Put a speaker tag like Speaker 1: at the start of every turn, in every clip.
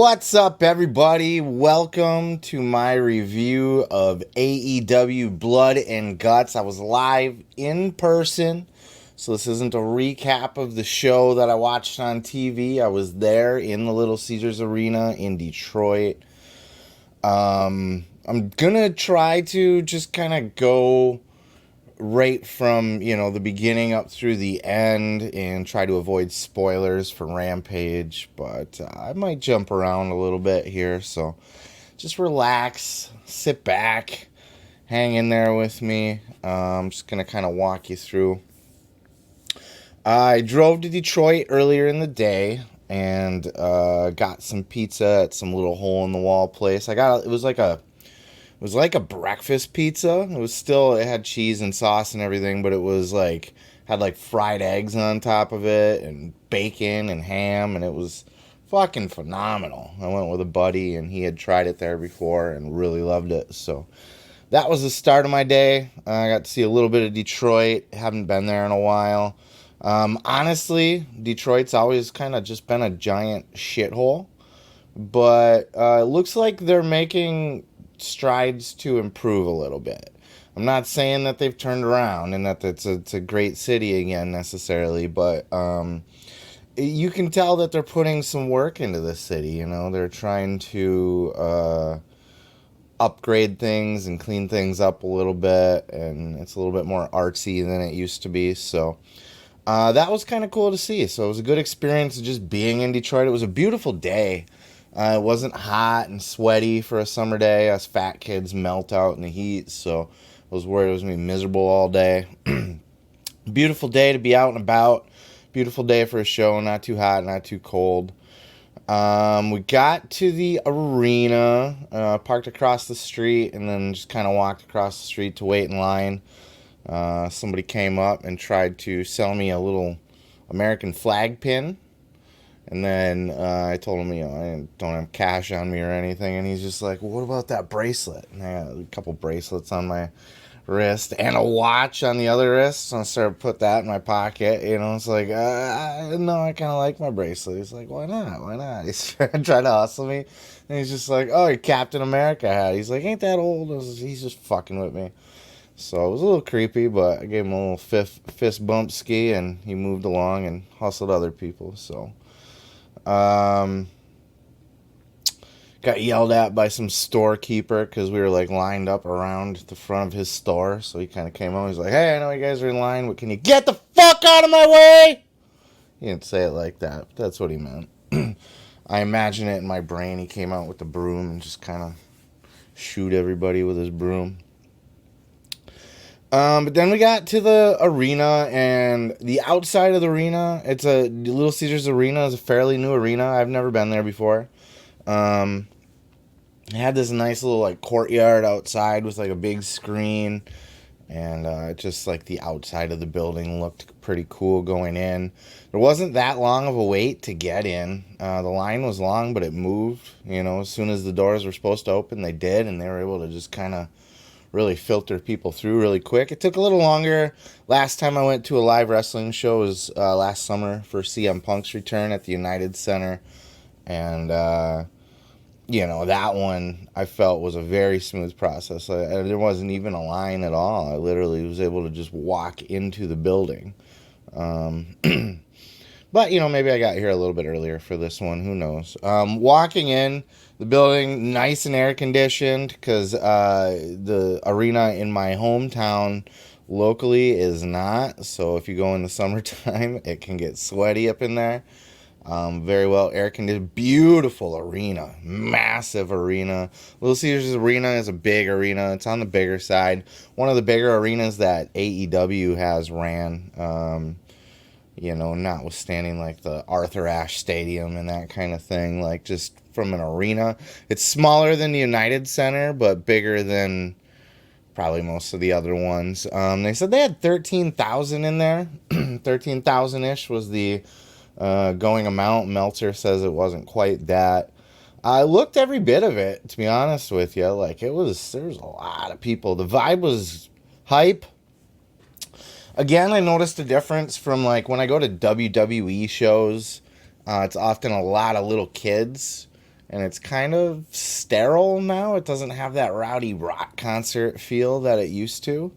Speaker 1: What's up, everybody? Welcome to my review of AEW Blood and Guts. I was live in person, so this isn't a recap of the show that I watched on TV. I was there in the Little Caesars Arena in Detroit. I'm gonna try to just kind of go right from, the beginning up through the end and try to avoid spoilers for Rampage, but I might jump around a little bit here, so just relax, sit back, hang in there with me. I'm just going to kind of walk you through. I drove to Detroit earlier in the day and got some pizza at some little hole-in-the-wall place. It was like a breakfast pizza. It had cheese and sauce and everything, but it was had like fried eggs on top of it and bacon and ham, and it was fucking phenomenal. I went with a buddy and he had tried it there before and really loved it. So that was the start of my day. I got to see a little bit of Detroit. Haven't been there in a while. Honestly, Detroit's always kind of just been a giant shithole, but it looks like they're making strides to improve a little bit. I'm not saying that they've turned around and that it's a great city again necessarily, but you can tell that they're putting some work into the city. They're trying to upgrade things and clean things up a little bit, and it's a little bit more artsy than it used to be. So that was kind of cool to see. So it was a good experience just being in Detroit. It was a beautiful day. It wasn't hot and sweaty for a summer day. Us fat kids melt out in the heat, so I was worried it was going to be miserable all day. Beautiful day to be out and about. Beautiful day for a show. Not too hot, not too cold. We got to the arena, parked across the street, and then just kind of walked across the street to wait in line. Somebody came up and tried to sell me a little American flag pin. And then I told him, I don't have cash on me or anything. And he's just like, well, what about that bracelet? And I got a couple bracelets on my wrist and a watch on the other wrist. So I started to put that in my pocket. It's like, no, I kind of like my bracelet. He's like, why not? Why not? He's trying to hustle me. And he's just like, oh, your Captain America hat. He's like, ain't that old? He's just fucking with me. So it was a little creepy, but I gave him a little fist bump ski, and he moved along and hustled other people. So got yelled at by some storekeeper because we were lined up around the front of his store. So he kind of came over. He's like, hey, I know you guys are in line, but can you get the fuck out of my way? He didn't say it like that, but that's what he meant. I imagine it in my brain. He came out with the broom and just kind of shoot everybody with his broom. But then we got to the arena, and the outside of the arena, Little Caesars Arena is a fairly new arena. I've never been there before. It had this nice little courtyard outside with a big screen, and just the outside of the building looked pretty cool going in. There wasn't that long of a wait to get in. The line was long, but it moved. As soon as the doors were supposed to open, they did, and they were able to just kind of really filter people through really quick. It took a little longer. Last time I went to a live wrestling show was last summer for CM Punk's return at the United Center. And, that one I felt was a very smooth process. There wasn't even a line at all. I literally was able to just walk into the building. But, maybe I got here a little bit earlier for this one. Who knows? Walking in the building, nice and air conditioned, because the arena in my hometown locally is not. So if you go in the summertime, it can get sweaty up in there. Very well air conditioned. Beautiful arena. Massive arena. Little Caesars Arena is a big arena. It's on the bigger side. One of the bigger arenas that AEW has ran. Notwithstanding the Arthur Ashe Stadium and that kind of thing, just from an arena. It's smaller than the United Center, but bigger than probably most of the other ones. They said they had 13,000 in there. 13,000-ish was the going amount. Meltzer says it wasn't quite that. I looked every bit of it, to be honest with you. There was a lot of people. The vibe was hype. Again, I noticed a difference from when I go to WWE shows. It's often a lot of little kids and it's kind of sterile now. It doesn't have that rowdy rock concert feel that it used to.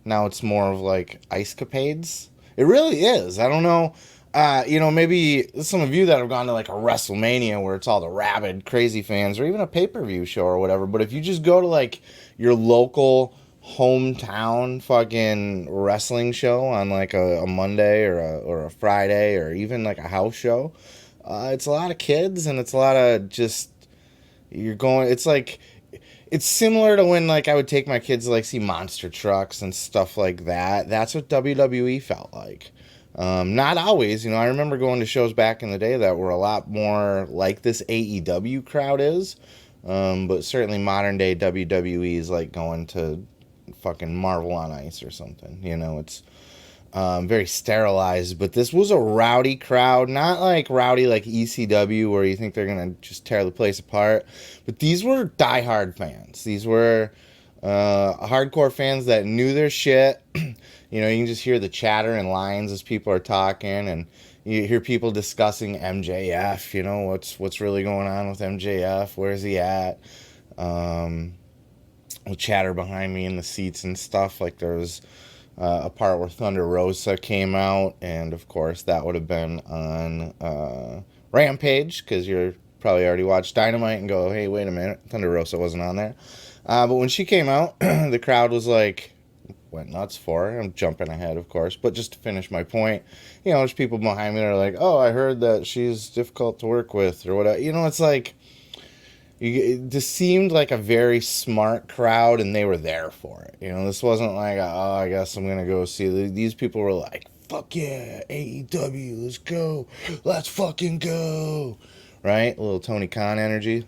Speaker 1: Now it's more of like ice capades. It really is. I don't know. Maybe some of you that have gone to like a WrestleMania where it's all the rabid, crazy fans, or even a pay-per-view show or whatever. But if you just go to like your local hometown fucking wrestling show on like a Monday or a Friday or even like a house show, it's a lot of kids and it's a lot of just you're going. It's like it's similar to when like I would take my kids to like see monster trucks and stuff like that. That's what WWE felt like. Not always, I remember going to shows back in the day that were a lot more like this AEW crowd is. But certainly modern day WWE is like going to fucking Marvel on Ice or something. It's very sterilized. But this was a rowdy crowd, not like rowdy like ECW where you think they're going to just tear the place apart. But these were diehard fans. These were hardcore fans that knew their shit. You can just hear the chatter and lines as people are talking, and you hear people discussing MJF. What's really going on with MJF? Where's he at? With chatter behind me in the seats and stuff. Like there was a part where Thunder Rosa came out, and of course that would have been on Rampage, because you're probably already watched Dynamite and go, hey, wait a minute, Thunder Rosa wasn't on there. But when she came out, the crowd was like, went nuts for her. I'm jumping ahead, of course, but just to finish my point, there's people behind me that are like, oh, I heard that she's difficult to work with or whatever. It's like, it just seemed like a very smart crowd, and they were there for it. This wasn't like, oh, I guess I'm going to go see. These people were like, fuck yeah, AEW, let's go. Let's fucking go. Right? A little Tony Khan energy.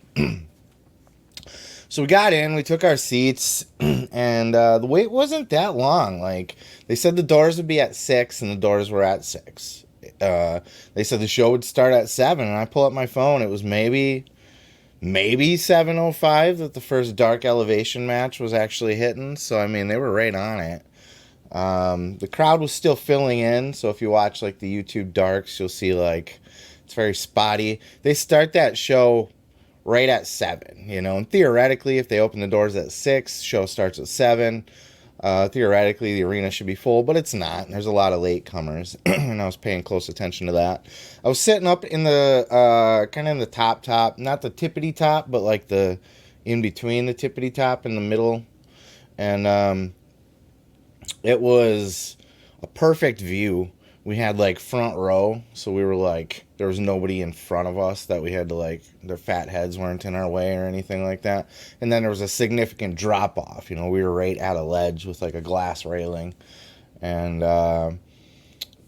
Speaker 1: So we got in, we took our seats, and the wait wasn't that long. Like, they said the doors would be at 6, and the doors were at 6. They said the show would start at 7, and I pull up my phone. It was maybe 7:05 that the first Dark Elevation match was actually hitting. So, I mean, they were right on it. The crowd was still filling in, so if you watch, like, the YouTube Darks, you'll see, like, it's very spotty. They start that show right at 7, and theoretically, if they open the doors at 6, show starts at 7. Theoretically, the arena should be full, but it's not. There's a lot of latecomers, and I was paying close attention to that. I was sitting up in the, kind of in the top, not the tippity top, but like the, in between the tippity top in the middle, and it was a perfect view. We had like front row, so we were like, there was nobody in front of us that we had to like, their fat heads weren't in our way or anything like that. And then there was a significant drop off. We were right at a ledge with like a glass railing. And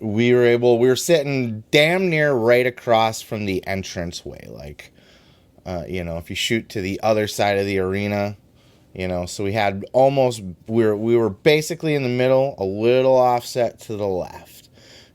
Speaker 1: we were sitting damn near right across from the entranceway. Like, if you shoot to the other side of the arena, so we had almost, we were basically in the middle, a little offset to the left.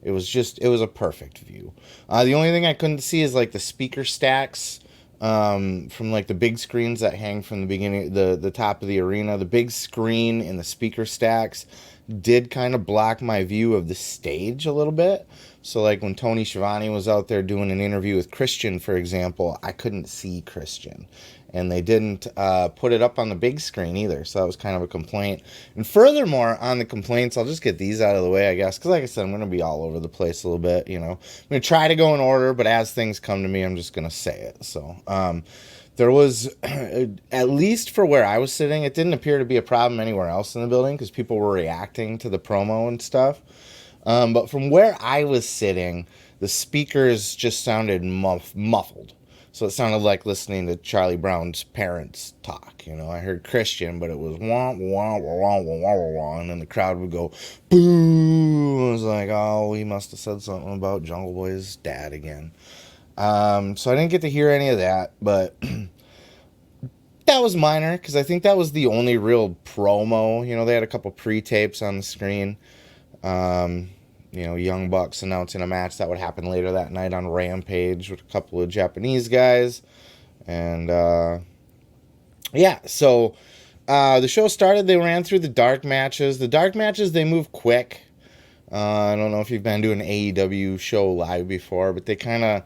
Speaker 1: It was a perfect view. The only thing I couldn't see is like the speaker stacks from like the big screens that hang from the beginning, the top of the arena. The big screen and the speaker stacks did kind of block my view of the stage a little bit. So like when Tony Schiavone was out there doing an interview with Christian, for example, I couldn't see Christian. And they didn't put it up on the big screen either. So that was kind of a complaint. And furthermore, on the complaints, I'll just get these out of the way, I guess. Because like I said, I'm going to be all over the place a little bit, I'm going to try to go in order, but as things come to me, I'm just going to say it. So there was, at least for where I was sitting, it didn't appear to be a problem anywhere else in the building because people were reacting to the promo and stuff. But from where I was sitting, the speakers just sounded muffled. So it sounded like listening to Charlie Brown's parents talk. I heard Christian, but it was wah, wah, wah, wah, wah, wah, wah, and then the crowd would go, boo. I was like, oh, he must have said something about Jungle Boy's dad again. So I didn't get to hear any of that, but that was minor, because I think that was the only real promo. They had a couple pre-tapes on the screen. Young Bucks announcing a match that would happen later that night on Rampage with a couple of Japanese guys. And, so the show started. They ran through the dark matches. The dark matches, they move quick. I don't know if you've been to an AEW show live before, but they kind of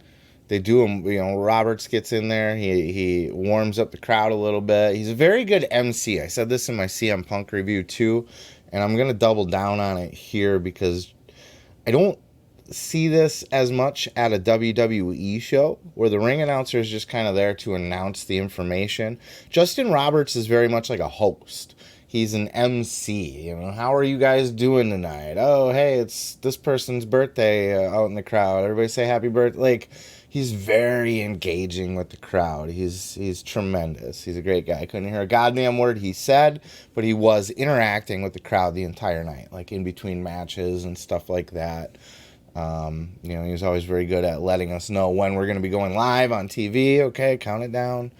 Speaker 1: they do him. Roberts gets in there. He warms up the crowd a little bit. He's a very good MC. I said this in my CM Punk review too, and I'm gonna double down on it here because I don't see this as much at a WWE show where the ring announcer is just kind of there to announce the information. Justin Roberts is very much like a host. He's an MC. How are you guys doing tonight? Oh, hey, it's this person's birthday out in the crowd. Everybody say happy birthday. Like, he's very engaging with the crowd. He's tremendous. He's a great guy. I couldn't hear a goddamn word he said, but he was interacting with the crowd the entire night, like in between matches and stuff like that. He was always very good at letting us know when we're going to be going live on TV. Okay, count it down.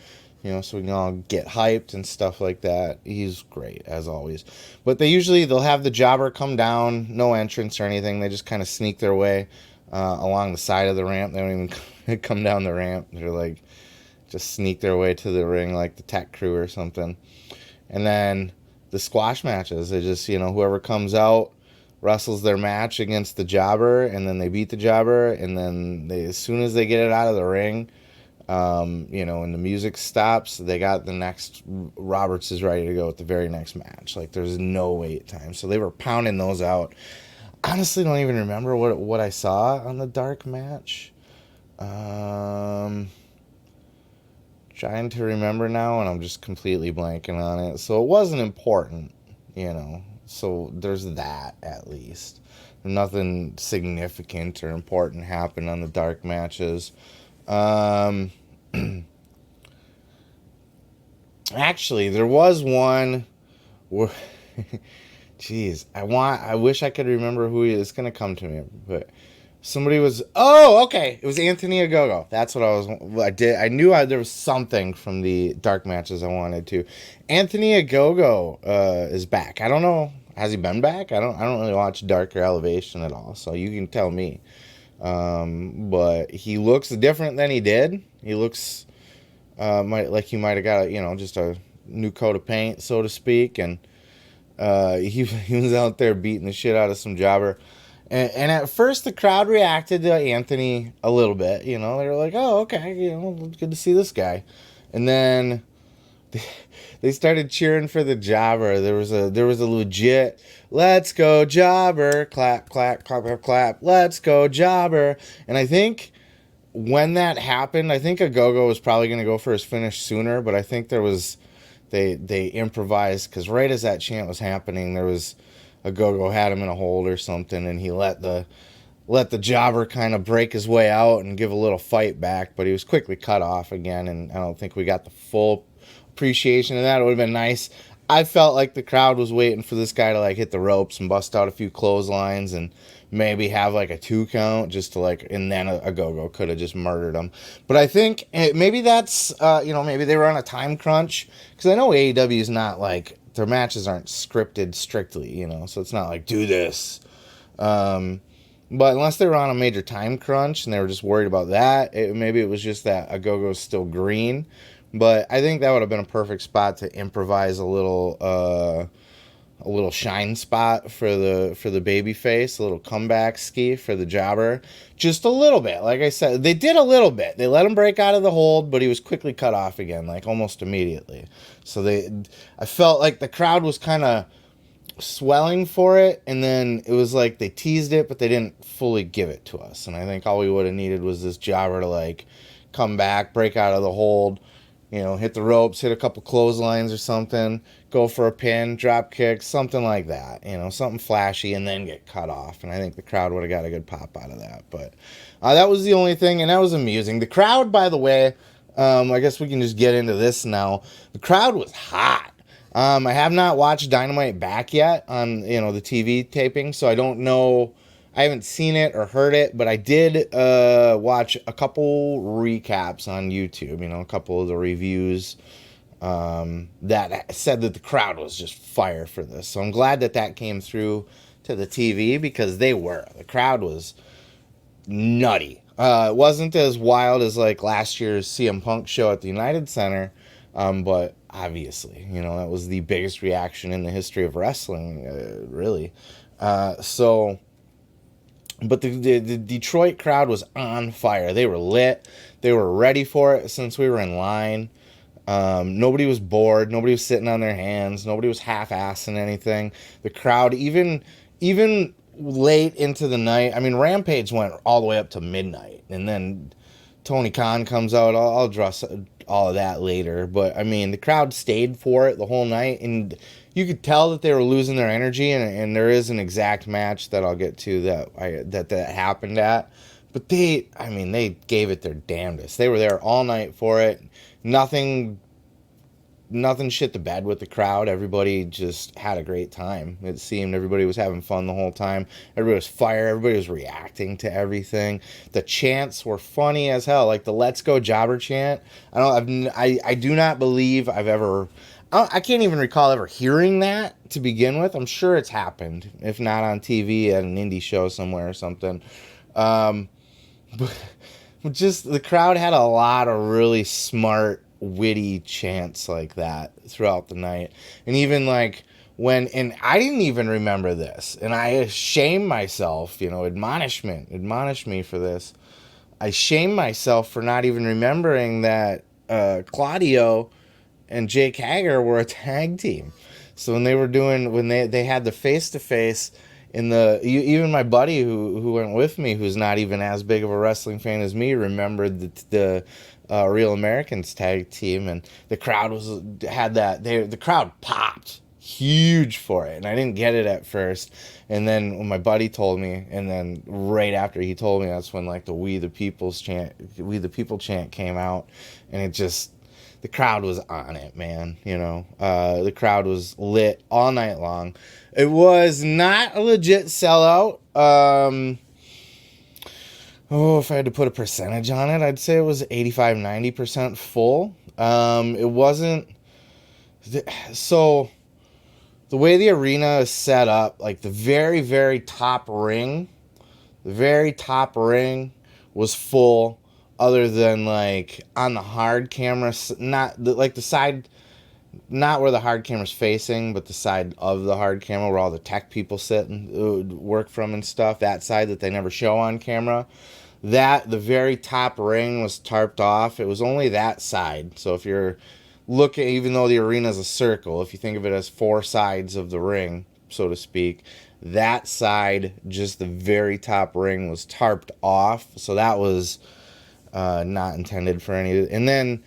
Speaker 1: So we can all get hyped and stuff like that. He's great, as always. But they'll have the jobber come down, no entrance or anything. They just kind of sneak their way along the side of the ramp. They don't even come down the ramp. They're like, just sneak their way to the ring like the tech crew or something. And then the squash matches, they just, whoever comes out wrestles their match against the jobber, and then they beat the jobber, and then as soon as they get it out of the ring, and the music stops, they got the next, Roberts is ready to go with the very next match. Like, there's no wait time. So they were pounding those out. Honestly, don't even remember what I saw on the dark match. Trying to remember now, and I'm just completely blanking on it. So it wasn't important, So there's that, at least. Nothing significant or important happened on the dark matches. Actually, there was one where, jeez, I wish I could remember who he is. It's gonna come to me, but somebody was. Oh, okay, it was Anthony Ogogo. That's what I did. I knew there was something from the dark matches I wanted to. Anthony Ogogo is back. I don't know. Has he been back? I don't really watch Dark or Elevation at all, so you can tell me. But he looks different than he did. He looks like he might have got just a new coat of paint, so to speak, and he was out there beating the shit out of some jobber. And at first the crowd reacted to Anthony a little bit. They were like, oh, okay, good to see this guy. And then they started cheering for the jobber. There was a legit, let's go jobber, clap, clap, clap, clap, clap, let's go jobber. And I think when that happened, I think Ogogo was probably going to go for his finish sooner, but I think they improvised, because right as that chant was happening, there was Ogogo had him in a hold or something, and he let the jobber kind of break his way out and give a little fight back, but he was quickly cut off again, and I don't think we got the full appreciation of that. It would have been nice. I felt like the crowd was waiting for this guy to like hit the ropes and bust out a few clotheslines and maybe have like a 2 count just to like, and then a go-go could have just murdered him. But I think maybe that's maybe they were on a time crunch, because I know AEW is not like, their matches aren't scripted strictly, so it's not like do this. But unless they were on a major time crunch and they were just worried about that, maybe it was just that Ogogo's still green. But I think that would have been a perfect spot to improvise a little shine spot for the baby face, a little comeback ski for the jobber. Just a little bit. Like I said, they did a little bit. They let him break out of the hold, but he was quickly cut off again, like almost immediately. So I felt like the crowd was kind of swelling for it, and then it was like they teased it, but they didn't fully give it to us. And I think all we would have needed was this jobber to like come back, break out of the hold, hit the ropes, hit a couple clotheslines or something, go for a pin, drop kick, something like that, something flashy, and then get cut off. And I think the crowd would have got a good pop out of that. But that was the only thing, and that was amusing. The crowd, by the way, I guess we can just get into this now. The crowd was hot. I have not watched Dynamite back yet on, the TV taping, so I don't know. I haven't seen it or heard it, but I did watch a couple recaps on YouTube, a couple of the reviews that said that the crowd was just fire for this. So I'm glad that came through to the TV, because the crowd was nutty. It wasn't as wild as like last year's CM Punk show at the United Center, but obviously, that was the biggest reaction in the history of wrestling, really. So But the Detroit crowd was on fire. They were lit. They were ready for it since we were in line. Nobody was bored. Nobody was sitting on their hands. Nobody was half-assing anything. The crowd, even late into the night. I mean, Rampage went all the way up to midnight, and then Tony Khan comes out. I'll address all of that later. But I mean, the crowd stayed for it the whole night, and you could tell that they were losing their energy. And there is an exact match that I'll get to that happened at. But they gave it their damnedest. They were there all night for it. Nothing shit the bed with the crowd. Everybody just had a great time. It seemed everybody was having fun the whole time. Everybody was fire. Everybody was reacting to everything. The chants were funny as hell. Like the "Let's Go Jobber" chant. I do not believe I've ever. I can't even recall ever hearing that to begin with. I'm sure it's happened, if not on TV at an indie show somewhere or something. But just the crowd had a lot of really smart, witty chants like that throughout the night. And even like and I didn't even remember this, and I shame myself, admonish me for this. I shame myself for not even remembering that Claudio and Jake Hager were a tag team. So when they had the face to face even my buddy who went with me, who's not even as big of a wrestling fan as me, remembered the Real Americans tag team, and the crowd the crowd popped huge for it, and I didn't get it at first. And then when my buddy told me, and then right after he told me, that's when like the "We the People" chant came out, and it just. The crowd was on it, man. The crowd was lit all night long. It was not a legit sellout. If I had to put a percentage on it, I'd say it was 85-90% full. It wasn't. So the way the arena is set up, like the very, very top ring, was full. Other than like on the hard camera, not the side, not where the hard camera's facing, but the side of the hard camera where all the tech people sit and work from and stuff. That side that they never show on camera. The very top ring was tarped off. It was only that side. So if you're looking, even though the arena's a circle, if you think of it as four sides of the ring, so to speak, that side, just the very top ring, was tarped off. So that was not intended for any. And then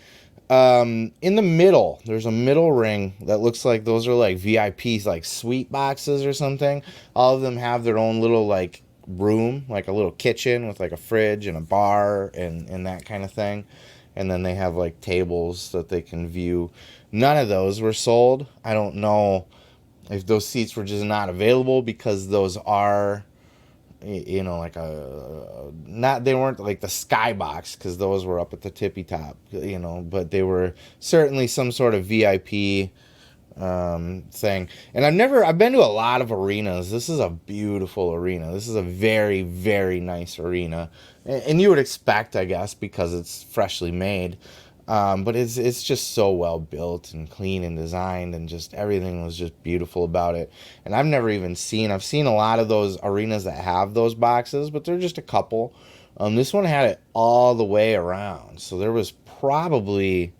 Speaker 1: in the middle, there's a middle ring that looks like those are like VIPs, like suite boxes or something. All of them have their own little like room, like a little kitchen with like a fridge and a bar and that kind of thing. And then they have like tables that they can view. None of those were sold. I don't know if those seats were just not available because those are, like they weren't like the skybox, because those were up at the tippy top, but they were certainly some sort of VIP thing. And I've been to a lot of arenas. This is a beautiful arena. This is a very, very nice arena. And you would expect, I guess, because it's freshly made. But it's just so well built and clean and designed, and just everything was just beautiful about it. And I've seen a lot of those arenas that have those boxes, but they're just a couple. This one had it all the way around. So there was probably,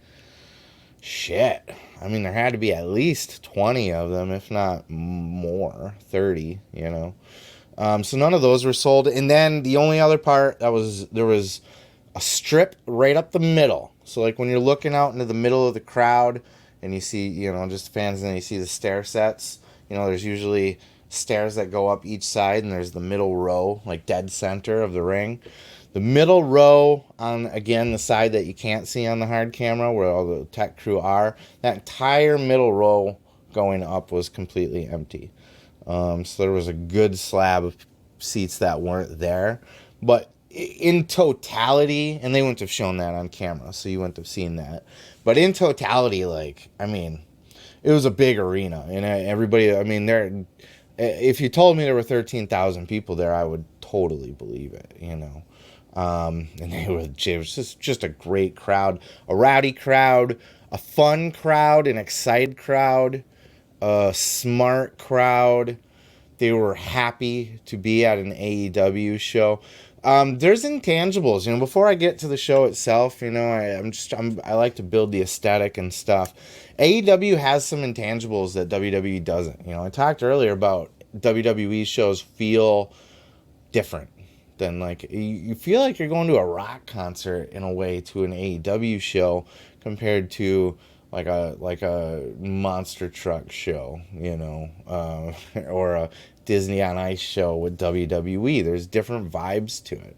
Speaker 1: there had to be at least 20 of them, if not more, 30, So none of those were sold. And then the only other part there was a strip right up the middle. So like when you're looking out into the middle of the crowd and you see, just fans, and then you see the stair sets, there's usually stairs that go up each side, and there's the middle row, like dead center of the ring. The middle row on, again, the side that you can't see on the hard camera where all the tech crew are, that entire middle row going up was completely empty. So there was a good slab of seats that weren't there. But in totality, and they wouldn't have shown that on camera, so you wouldn't have seen that. But in totality, it was a big arena, and everybody, if you told me there were 13,000 people there, I would totally believe it, And it was just a great crowd, a rowdy crowd, a fun crowd, an excited crowd, a smart crowd. they were happy to be at an AEW show. There's intangibles, before I get to the show itself, I like to build the aesthetic and stuff. AEW has some intangibles that WWE doesn't. I talked earlier about WWE shows feel different than, like, you feel like you're going to a rock concert in a way to an AEW show compared to like a monster truck show, or a Disney on Ice show with WWE. There's different vibes to it.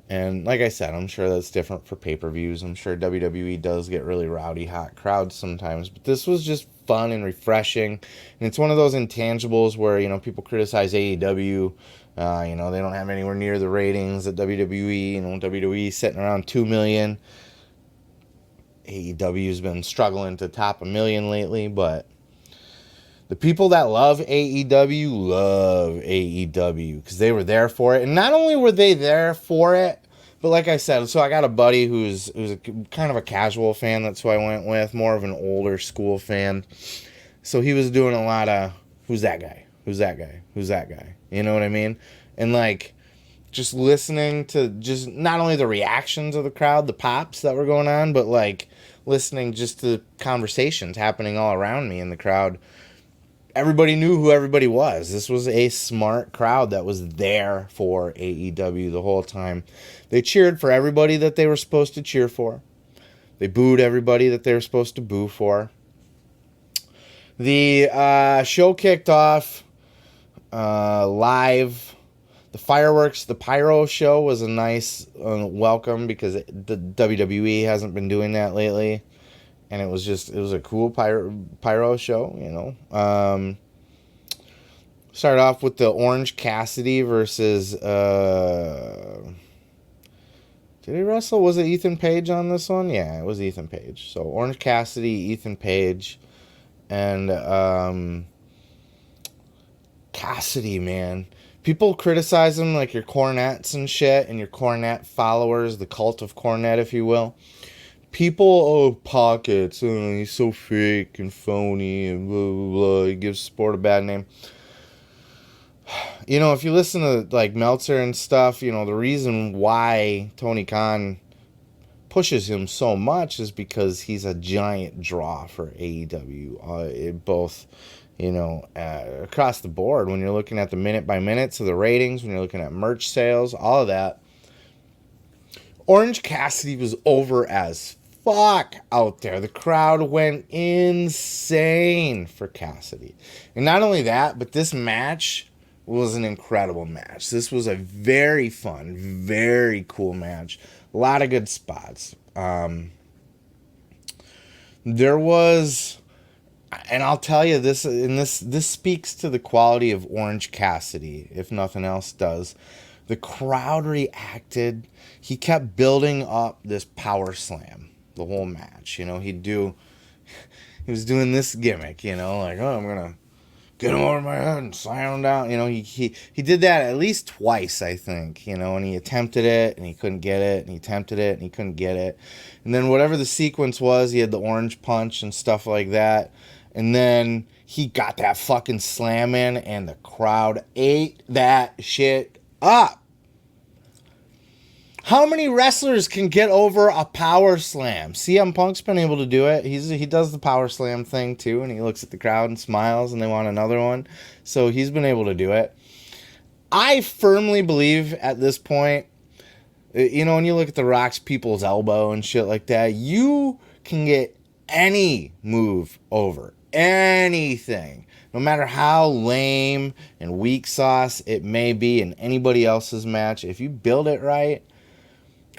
Speaker 1: And like I said, I'm sure that's different for pay-per-views. I'm sure WWE does get really rowdy, hot crowds sometimes. But this was just fun and refreshing. And it's one of those intangibles where, people criticize AEW. They don't have anywhere near the ratings that WWE. WWE sitting around 2 million. AEW's been struggling to top 1 million lately, but the people that love AEW because they were there for it. And not only were they there for it, but like I said, so I got a buddy who's kind of a casual fan. That's who I went with, more of an older school fan. So he was doing a lot of, who's that guy? Who's that guy? Who's that guy? You know what I mean? And like, just listening to just not only the reactions of the crowd, the pops that were going on, but like listening just to conversations happening all around me in the crowd. Everybody knew who everybody was. This was a smart crowd that was there for AEW the whole time. They cheered for everybody that they were supposed to cheer for. They booed everybody that they were supposed to boo for. The show kicked off live. The fireworks, the pyro show was a nice welcome because the WWE hasn't been doing that lately. And it was a cool pyro show, Started off with the Orange Cassidy versus, did he wrestle? Was it Ethan Page on this one? Yeah, it was Ethan Page. So Orange Cassidy, Ethan Page, and Cassidy, man. People criticize him like your Cornettes and shit, and your Cornette followers, the cult of Cornette, if you will. People, pockets, he's so fake and phony and blah, blah, blah. He gives sport a bad name. If you listen to, like, Meltzer and stuff, the reason why Tony Khan pushes him so much is because he's a giant draw for AEW. Both, across the board, when you're looking at the minute by minutes of the ratings, when you're looking at merch sales, all of that. Orange Cassidy was over as fuck out there. The crowd went insane for Cassidy. And not only that, but this match was an incredible match. This was a very fun, very cool match. A lot of good spots. There was, and I'll tell you this, and this speaks to the quality of Orange Cassidy, if nothing else does. The crowd reacted. He kept building up this power slam the whole match. He was doing this gimmick, like, oh, I'm going to get him over my head and slam him down. He did that at least twice, I think, and he attempted it and he couldn't get it, and he attempted it and he couldn't get it. And then whatever the sequence was, he had the orange punch and stuff like that. And then he got that fucking slam in and the crowd ate that shit up. How many wrestlers can get over a power slam? CM Punk's been able to do it. He does the power slam thing too, and he looks at the crowd and smiles, and they want another one. So he's been able to do it. I firmly believe at this point, when you look at the Rock's people's elbow and shit like that, you can get any move over. Anything. No matter how lame and weak sauce it may be in anybody else's match, if you build it right,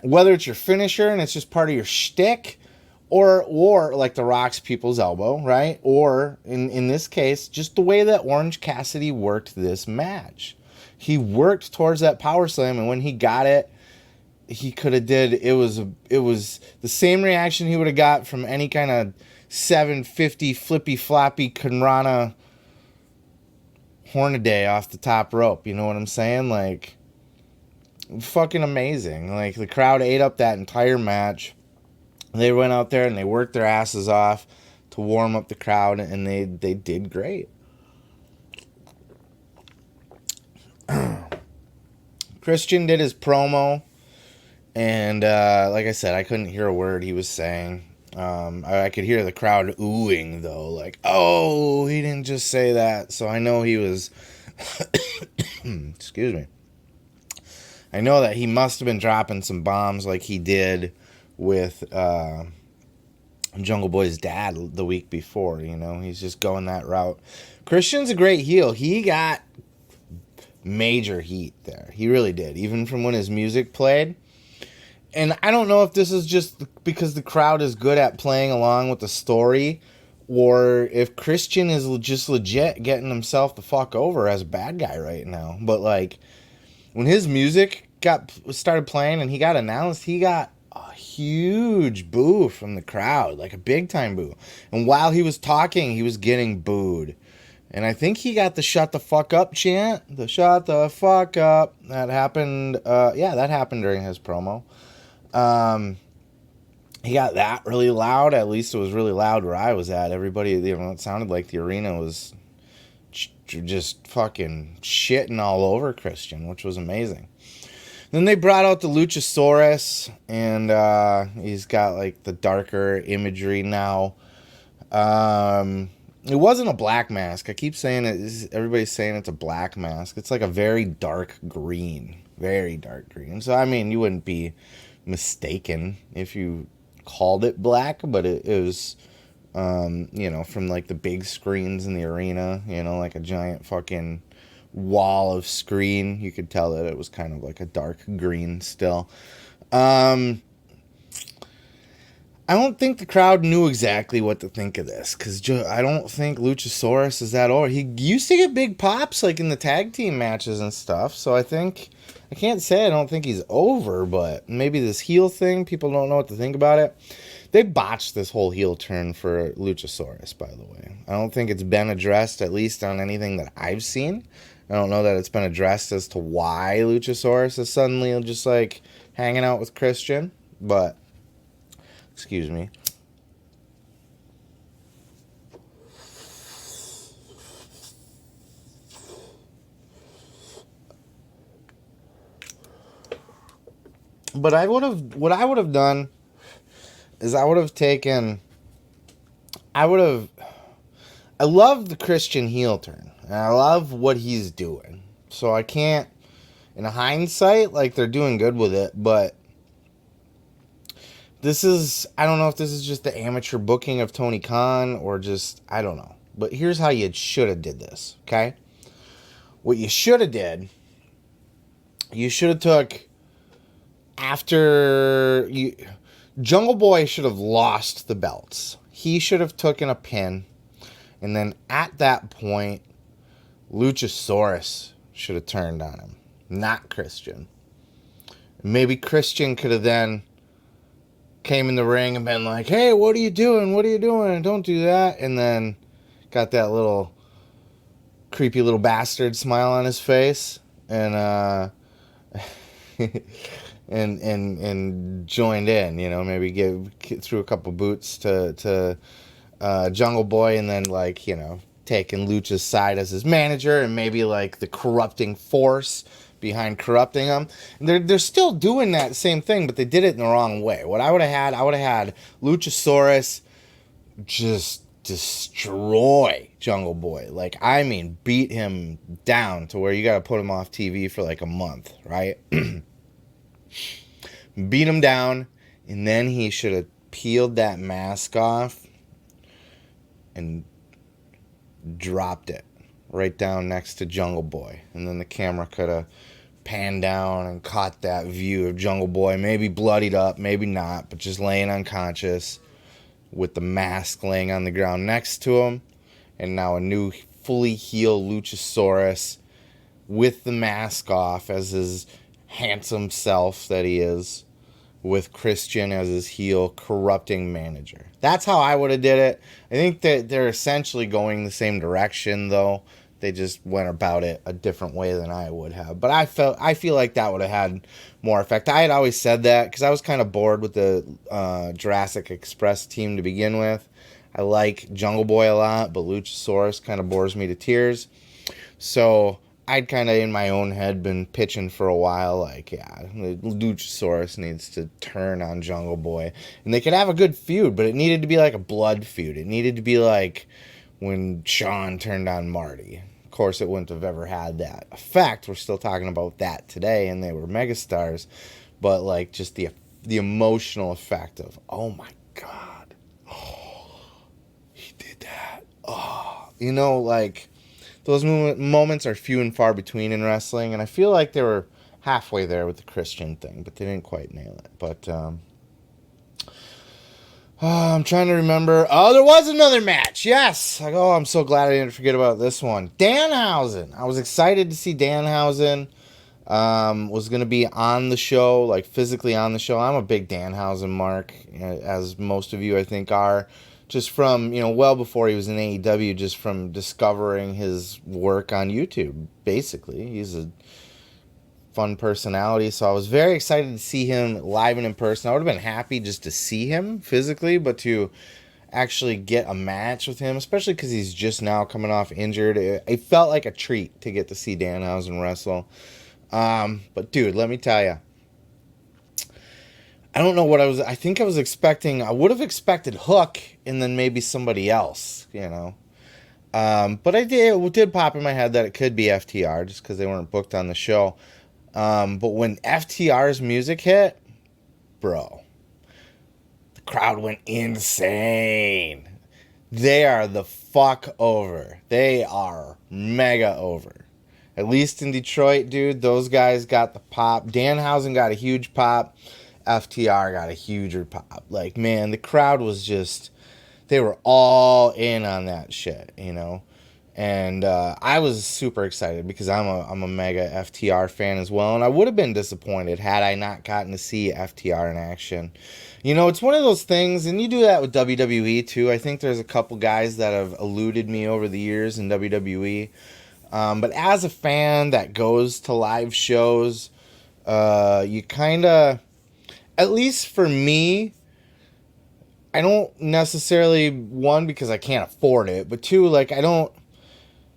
Speaker 1: whether it's your finisher and it's just part of your shtick, or like the Rock's people's elbow, right? Or in this case, just the way that Orange Cassidy worked this match. He worked towards that power slam, and when he got it, he could have did, it was the same reaction he would have got from any kind of 750 flippy floppy Kanrana Hornaday off the top rope. You know what I'm saying? Like, fucking amazing. Like, the crowd ate up that entire match. They went out there and they worked their asses off to warm up the crowd, and they did great. Christian did his promo, and like I said, I couldn't hear a word he was saying. I could hear the crowd oohing, though, like, oh, he didn't just say that. So I know he was, excuse me. I know that he must have been dropping some bombs like he did with Jungle Boy's dad the week before, you know. He's just going that route. Christian's a great heel. He got major heat there. He really did, even from when his music played. And I don't know if this is just because the crowd is good at playing along with the story, or if Christian is just legit getting himself the fuck over as a bad guy right now. But, like, when his music started playing and he got announced, he got a huge boo from the crowd, like a big time boo. And while he was talking, he was getting booed. And I think he got the shut the fuck up chant. The shut the fuck up. That happened, that happened during his promo. He got that really loud. At least it was really loud where I was at. Everybody, you know, it sounded like the arena was just fucking shitting all over Christian, which was amazing. Then they brought out the Luchasaurus, and he's got like the darker imagery now. It wasn't a black mask. I keep saying it. Everybody's saying it's a black mask. It's like a very dark green. Very dark green. So, I mean, you wouldn't be mistaken if you called it black, but it was, you know, from like the big screens in the arena, you know, like a giant fucking wall of screen. You could tell that it was kind of like a dark green still. I don't think the crowd knew exactly what to think of this, because I don't think Luchasaurus is that old. He used to get big pops, like, in the tag team matches and stuff, so I can't say I don't think he's over, but maybe this heel thing, people don't know what to think about it. They botched this whole heel turn for Luchasaurus, by the way. I don't think it's been addressed, at least on anything that I've seen. I don't know that it's been addressed as to why Luchasaurus is suddenly just, like, hanging out with Christian, but... Excuse me. But what I would have done is I love the Christian heel turn. And I love what he's doing. So I can't, in hindsight, like, they're doing good with it, but I don't know if this is just the amateur booking of Tony Khan or just, I don't know. But here's how you should have did this, okay? What you should have did, you should have took, Jungle Boy should have lost the belts. He should have taken a pin. And then at that point, Luchasaurus should have turned on him, not Christian. Maybe Christian could have then came in the ring and been like, hey, what are you doing? What are you doing? Don't do that. And then got that little creepy little bastard smile on his face and and joined in, you know, maybe threw a couple boots to Jungle Boy, and then, like, you know, taking Lucha's side as his manager and maybe like the corrupting force behind corrupting them. And they're still doing that same thing, but they did it in the wrong way. What I would have had Luchasaurus just destroy Jungle Boy. Like, I mean, beat him down to where you got to put him off TV for like a month, right? Beat him down, and then he should have peeled that mask off and dropped it right down next to Jungle Boy. And then the camera could have panned down and caught that view of Jungle Boy, maybe bloodied up, maybe not, but just laying unconscious with the mask laying on the ground next to him. And now a new fully healed Luchasaurus with the mask off as his handsome self that he is, with Christian as his heel corrupting manager. That's how I would have did it. I think that they're essentially going the same direction, though. They just went about it a different way than I would have. But I feel like that would have had more effect. I had always said that because I was kind of bored with the Jurassic Express team to begin with. I like Jungle Boy a lot, but Luchasaurus kind of bores me to tears. So I'd kind of in my own head been pitching for a while, like, yeah, Luchasaurus needs to turn on Jungle Boy. And they could have a good feud, but it needed to be like a blood feud. It needed to be like when Shawn turned on Marty. Of course, it wouldn't have ever had that effect. We're still talking about that today, and they were megastars. But, like, just the emotional effect of, oh, my God. Oh, he did that. Oh, you know, like... Those moments are few and far between in wrestling, and I feel like they were halfway there with the Christian thing, but they didn't quite nail it. But I'm trying to remember. Oh, there was another match. Yes. I'm so glad I didn't forget about this one. Danhausen. I was excited to see Danhausen. Was going to be on the show, like physically on the show. I'm a big Danhausen mark, as most of you I think are. Just from, well before he was in AEW, just from discovering his work on YouTube, basically. He's a fun personality, so I was very excited to see him live and in person. I would have been happy just to see him physically, but to actually get a match with him, especially because he's just now coming off injured, it felt like a treat to get to see Danhausen wrestle. But dude, let me tell you, I don't know what I think I was expecting. I would have expected Hook and then maybe somebody else, But it did pop in my head that it could be FTR just because they weren't booked on the show. But when FTR's music hit, bro, the crowd went insane. They are the fuck over. They are mega over. At least in Detroit, dude, those guys got the pop. Danhausen got a huge pop. FTR got a huger pop. Like, man, the crowd was just, they were all in on that shit, And I was super excited because I'm a mega FTR fan as well. And I would have been disappointed had I not gotten to see FTR in action. It's one of those things, and you do that with WWE too. I think there's a couple guys that have eluded me over the years in WWE. But as a fan that goes to live shows, you kind of, at least for me, I don't necessarily, one, because I can't afford it, but two, like, I don't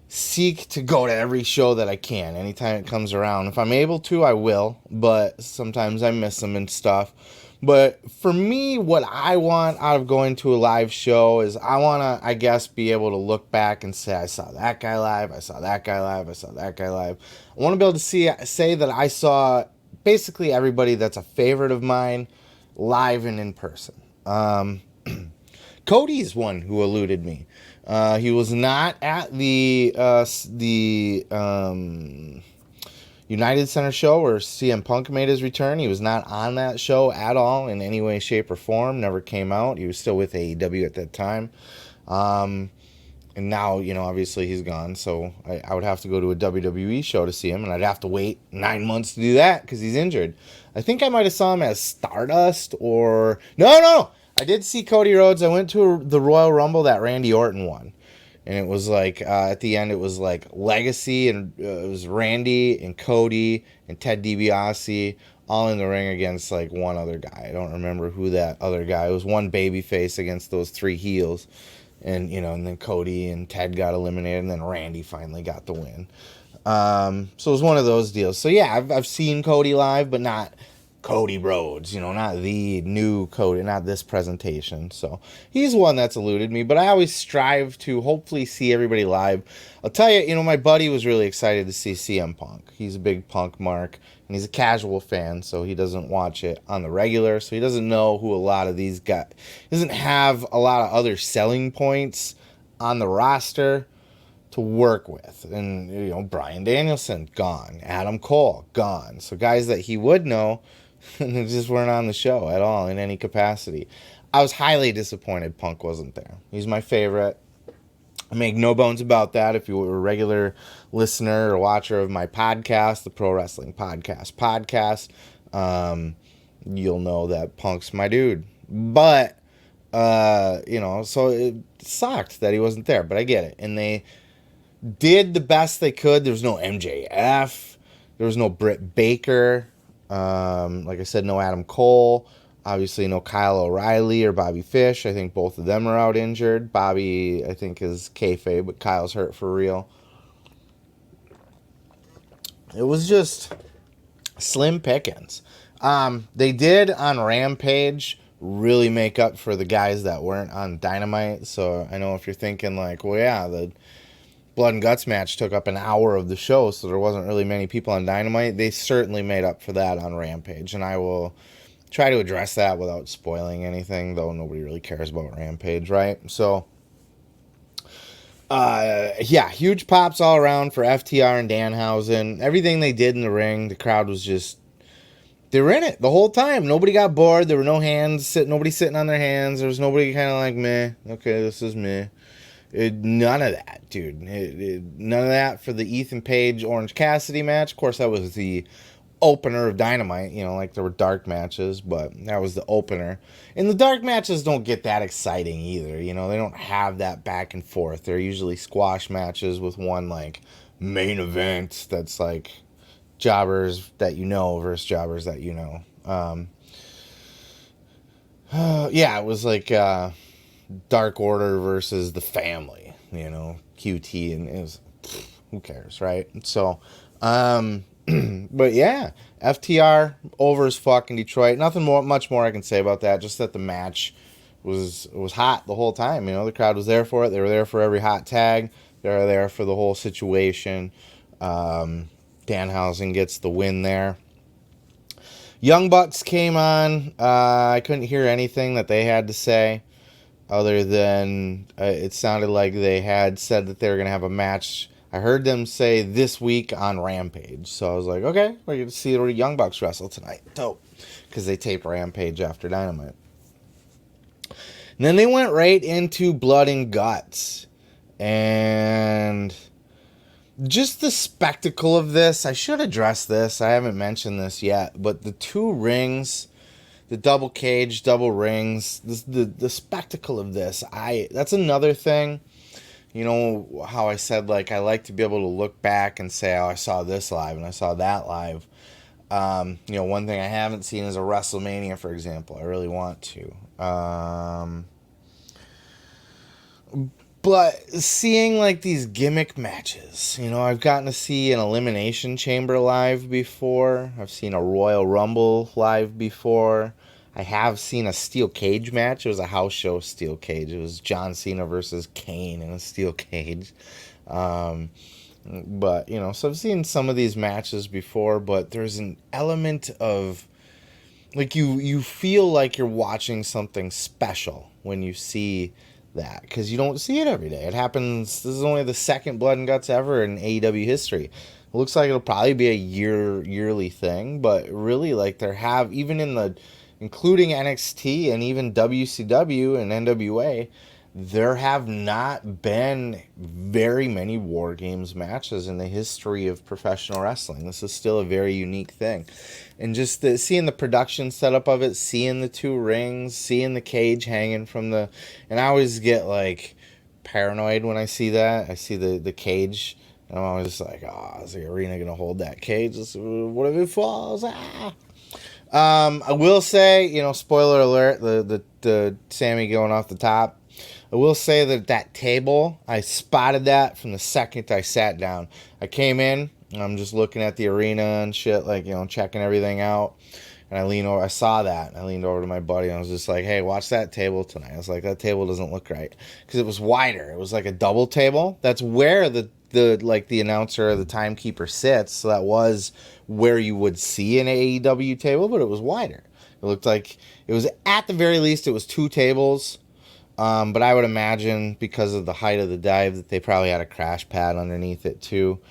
Speaker 1: seek to go to every show that I can anytime it comes around. If I'm able to, I will, but sometimes I miss them and stuff. But for me, what I want out of going to a live show is I want to, I guess, be able to look back and say, I saw that guy live, I saw that guy live, I saw that guy live. I want to be able to say that I saw basically everybody that's a favorite of mine live and in person. Cody's one who eluded me. He was not at the United Center show where CM Punk made his return. He was not on that show at all in any way, shape, or form. Never came out. He was still with AEW at that time. And now, obviously he's gone. So I would have to go to a WWE show to see him. And I'd have to wait 9 months to do that because he's injured. I think I might have saw him as Stardust or... No. I did see Cody Rhodes. I went to the Royal Rumble that Randy Orton won. And it was like, at the end, it was like Legacy, and it was Randy and Cody and Ted DiBiase all in the ring against like one other guy. I don't remember who that other guy. It was one babyface against those three heels. And, and then Cody and Ted got eliminated, and then Randy finally got the win. So it was one of those deals. So yeah, I've seen Cody live, but not Cody Rhodes, not the new Cody, not this presentation. So he's one that's eluded me, but I always strive to hopefully see everybody live. I'll tell you, my buddy was really excited to see CM Punk. He's a big Punk mark, and he's a casual fan, so he doesn't watch it on the regular, so he doesn't know who a lot of these guys, doesn't have a lot of other selling points on the roster to work with. And, Bryan Danielson, gone. Adam Cole, gone. So guys that he would know, and they just weren't on the show at all in any capacity. I was highly disappointed Punk wasn't there. He's my favorite. I make no bones about that. If you were a regular listener or watcher of my podcast, the Pro Wrestling Podcast, you'll know that Punk's my dude. But, so it sucked that he wasn't there, but I get it. And they did the best they could. There was no MJF. There was no Britt Baker. Like I said, no Adam Cole. Obviously, no Kyle O'Reilly or Bobby Fish. I think both of them are out injured. Bobby, I think, is kayfabe, but Kyle's hurt for real. it was just slim pickings. They did on Rampage really make up for the guys that weren't on Dynamite. So I know if you're thinking like, well, yeah, the Blood and Guts match took up an hour of the show, so there wasn't really many people on Dynamite. They certainly made up for that on Rampage, and I will try to address that without spoiling anything, though nobody really cares about Rampage, right? So, yeah, huge pops all around for FTR and Danhausen. Everything they did in the ring, the crowd was just, they were in it the whole time. Nobody got bored. There were no hands, nobody sitting on their hands. There was nobody kind of like, meh, okay, this is meh. None of that, dude. None of that for the Ethan Page Orange Cassidy match. Of course, that was the opener of Dynamite. You know, like there were dark matches, but that was the opener. And the dark matches don't get that exciting either. You know, they don't have that back and forth. They're usually squash matches with one like main event that's like jobbers that you know versus jobbers that you know. Yeah, it was like Dark Order versus the Family, you know, QT, and it was, who cares, right? So, but yeah, FTR over as fuck in Detroit. Nothing much more I can say about that. Just that the match was hot the whole time. You know, the crowd was there for it. They were there for every hot tag. They were there for the whole situation. Danhausen gets the win there. Young Bucks came on. I couldn't hear anything that they had to say, other than it sounded like they had said that they were going to have a match. I heard them say this week on Rampage. So I was like, okay, we're going to see the Young Bucks wrestle tonight. Dope. Because they taped Rampage after Dynamite. And then they went right into Blood and Guts. And just the spectacle of this. I should address this. I haven't mentioned this yet. But the two rings, the double cage, double rings, the spectacle of this, that's another thing. You know how I said, like, I like to be able to look back and say, oh, I saw this live and I saw that live. You know, one thing I haven't seen is a WrestleMania, for example. I really want to. But seeing, like, these gimmick matches, you know, I've gotten to see an Elimination Chamber live before. I've seen a Royal Rumble live before. I have seen a steel cage match. It was a house show steel cage. It was John Cena versus Kane in a steel cage. But, you know, so I've seen some of these matches before, but there's an element of, like, you feel like you're watching something special when you see that, because you don't see it every day. It happens. This is only the second Blood and Guts ever in AEW history. It looks like it'll probably be a yearly thing, but really, like, even in the, including NXT and even WCW and NWA, there have not been very many War Games matches in the history of professional wrestling. This is still a very unique thing. And just seeing the production setup of it, seeing the two rings, seeing the cage hanging from the... And I always get, like, paranoid when I see that. I see the cage, and I'm always like, oh, is the arena going to hold that cage? What if it falls? I will say, you know, spoiler alert, the Sammy going off the top. I will say that table, I spotted that from the second I sat down. I came in, and I'm just looking at the arena and shit, like, you know, checking everything out. And I saw that, and I leaned over to my buddy, and I was just like, hey, watch that table tonight. I was like, that table doesn't look right. Because it was wider. It was like a double table. That's where the announcer or the timekeeper sits. So that was where you would see an AEW table, but it was wider. It looked like it was, at the very least, it was two tables. But I would imagine, because of the height of the dive, that they probably had a crash pad underneath it too.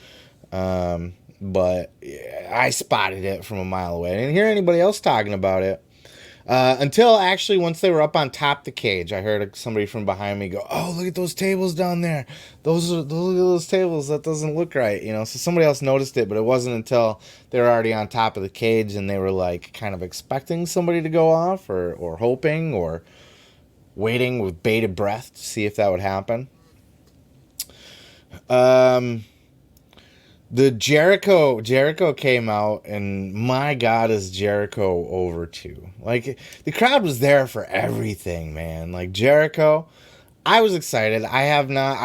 Speaker 1: But I spotted it from a mile away. I didn't hear anybody else talking about it. Until actually once they were up on top of the cage, I heard somebody from behind me go, oh, look at those tables down there. Those tables, that doesn't look right. You know, so somebody else noticed it, but it wasn't until they were already on top of the cage and they were like kind of expecting somebody to go off or hoping or waiting with bated breath to see if that would happen. The Jericho came out, and my God, is Jericho over too. Like, the crowd was there for everything, man. Like, Jericho, I was excited. I have not.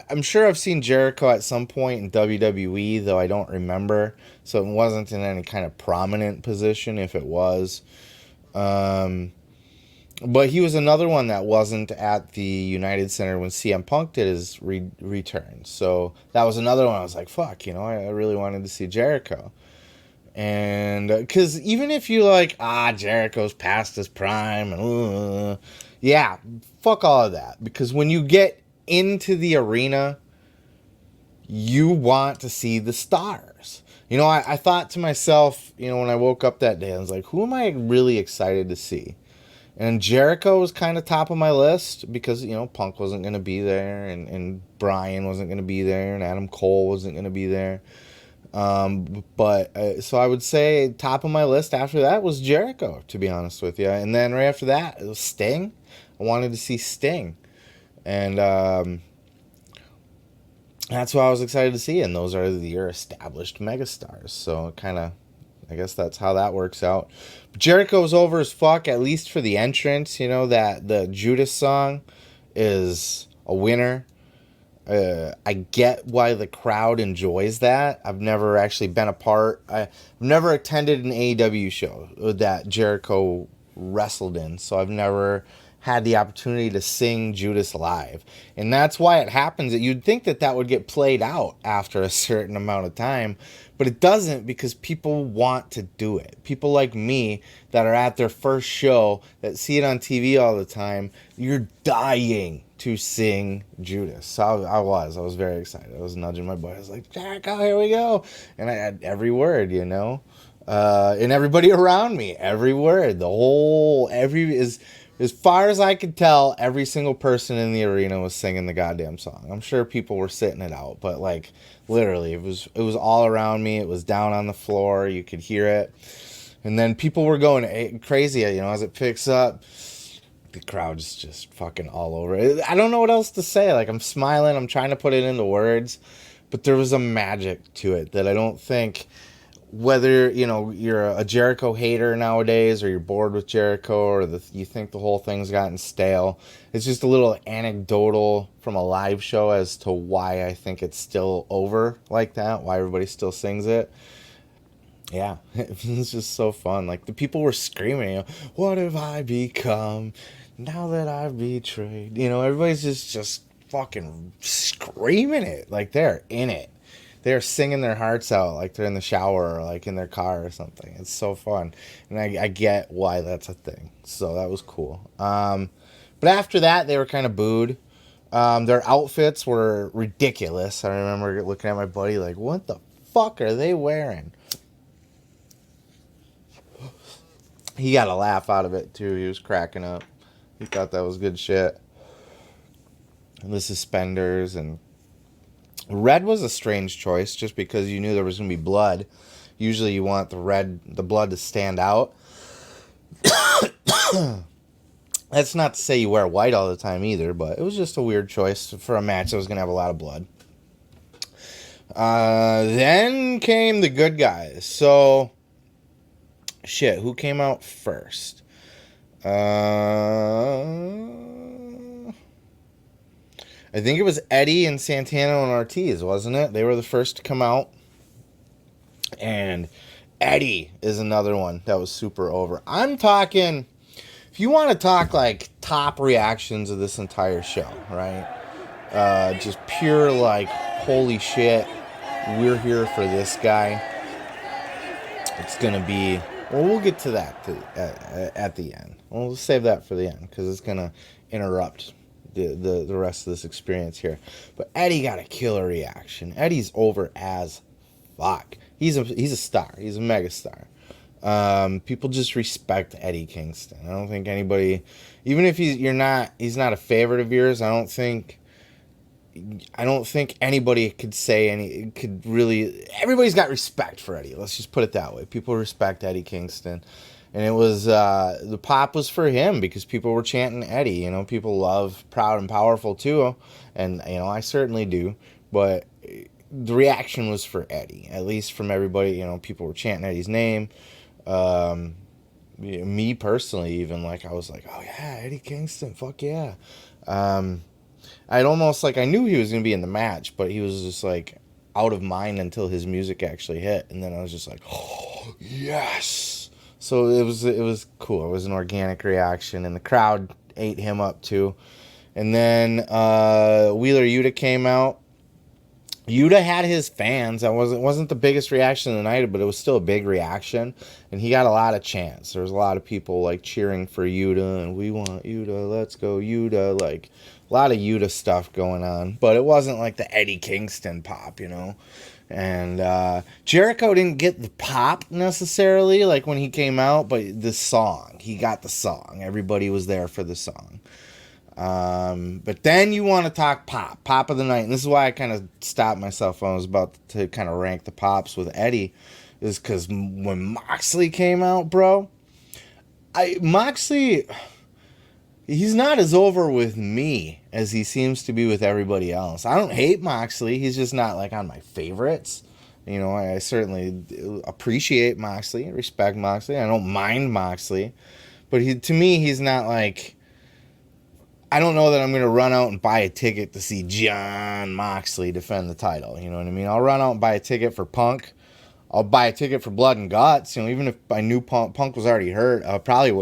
Speaker 1: I'm sure I've seen Jericho at some point in WWE, though I don't remember. So it wasn't in any kind of prominent position. If it was, but he was another one that wasn't at the United Center when CM Punk did his return. So that was another one. I was like, fuck, I really wanted to see Jericho. And because even if you like, Jericho's past his prime, and yeah, fuck all of that. Because when you get into the arena, you want to see the stars. I thought to myself, when I woke up that day, I was like, who am I really excited to see? And Jericho was kind of top of my list because, Punk wasn't going to be there, and Bryan wasn't going to be there, and Adam Cole wasn't going to be there. So I would say top of my list after that was Jericho, to be honest with you. And then right after that, it was Sting. I wanted to see Sting. And that's what I was excited to see. And those are your established megastars. So I guess that's how that works out. But Jericho's over as fuck, at least for the entrance. That the Judas song is a winner. I get why the crowd enjoys that. I've never actually been a part. I've never attended an AEW show that Jericho wrestled in, so I've never had the opportunity to sing Judas live. And that's why it happens. You'd think that would get played out after a certain amount of time, but it doesn't, because people want to do it. People like me that are at their first show, that see it on TV all the time, you're dying to sing Judas. So I was very excited. I was nudging my boy. I was like, Jericho, here we go. And I had every word, and everybody around me, every word, as far as I could tell, every single person in the arena was singing the goddamn song. I'm sure people were sitting it out, but like literally it was all around me. It was down on the floor. You could hear it. And then people were going crazy, as it picks up. The crowd's just fucking all over it. I don't know what else to say. Like, I'm smiling. I'm trying to put it into words. But there was a magic to it that I don't think, whether, you're a Jericho hater nowadays, or you're bored with Jericho, or you think the whole thing's gotten stale. It's just a little anecdotal from a live show as to why I think it's still over like that, why everybody still sings it. Yeah, it's just so fun. Like, the people were screaming, what have I become now that I've betrayed? Everybody's just fucking screaming it. Like, they're in it. They're singing their hearts out like they're in the shower or like in their car or something. It's so fun. And I get why that's a thing. So that was cool. But after that, they were kind of booed. Their outfits were ridiculous. I remember looking at my buddy like, what the fuck are they wearing? He got a laugh out of it, too. He was cracking up. He thought that was good shit. And the suspenders. And red was a strange choice, just because you knew there was going to be blood. Usually you want the blood to stand out. That's not to say you wear white all the time either, but it was just a weird choice for a match that was going to have a lot of blood. Then came the good guys. So... shit, who came out first? I think it was Eddie and Santana and Ortiz, wasn't it? They were the first to come out. And Eddie is another one that was super over. I'm talking, if you want to talk like top reactions of this entire show, right? Just pure like, holy shit, we're here for this guy. It's going to be... well, we'll get to that at the end. We'll save that for the end, because it's going to interrupt the rest of this experience here. But Eddie got a killer reaction. Eddie's over as fuck. He's a star. He's a mega star. People just respect Eddie Kingston. I don't think anybody, even if he's not a favorite of yours, I don't think anybody could say everybody's got respect for Eddie. Let's just put it that way. People respect Eddie Kingston. And it was, the pop was for him because people were chanting Eddie. People love Proud and Powerful too. And, I certainly do. But the reaction was for Eddie, at least from everybody. People were chanting Eddie's name. Me personally, even, like, I was like, oh yeah, Eddie Kingston, fuck yeah. I'd almost like I knew he was gonna be in the match, but he was just like out of mind until his music actually hit, and then I was just like, oh, yes. So it was cool. It was an organic reaction, and the crowd ate him up too. And then Wheeler Yuta came out. Yuta had his fans. That wasn't the biggest reaction of the night, but it was still a big reaction, and he got a lot of chants. There was a lot of people like cheering for Yuta, and we want Yuta, let's go Yuta, like a lot of Yuta stuff going on. But it wasn't like the Eddie Kingston pop, you know. And Jericho didn't get the pop necessarily like when he came out, but the song, he got the song. Everybody was there for the song. But then you want to talk pop of the night. And this is why I kind of stopped myself when I was about to kind of rank the pops with Eddie, is because when Moxley came out, bro, Moxley, he's not as over with me as he seems to be with everybody else. I don't hate Moxley. He's just not like on my favorites. You know, I certainly appreciate Moxley, respect Moxley. I don't mind Moxley, but to me, he's not like, I don't know that I'm going to run out and buy a ticket to see Jon Moxley defend the title. You know what I mean? I'll run out and buy a ticket for Punk. I'll buy a ticket for Blood and Guts. You know, even if I knew Punk was already hurt, I probably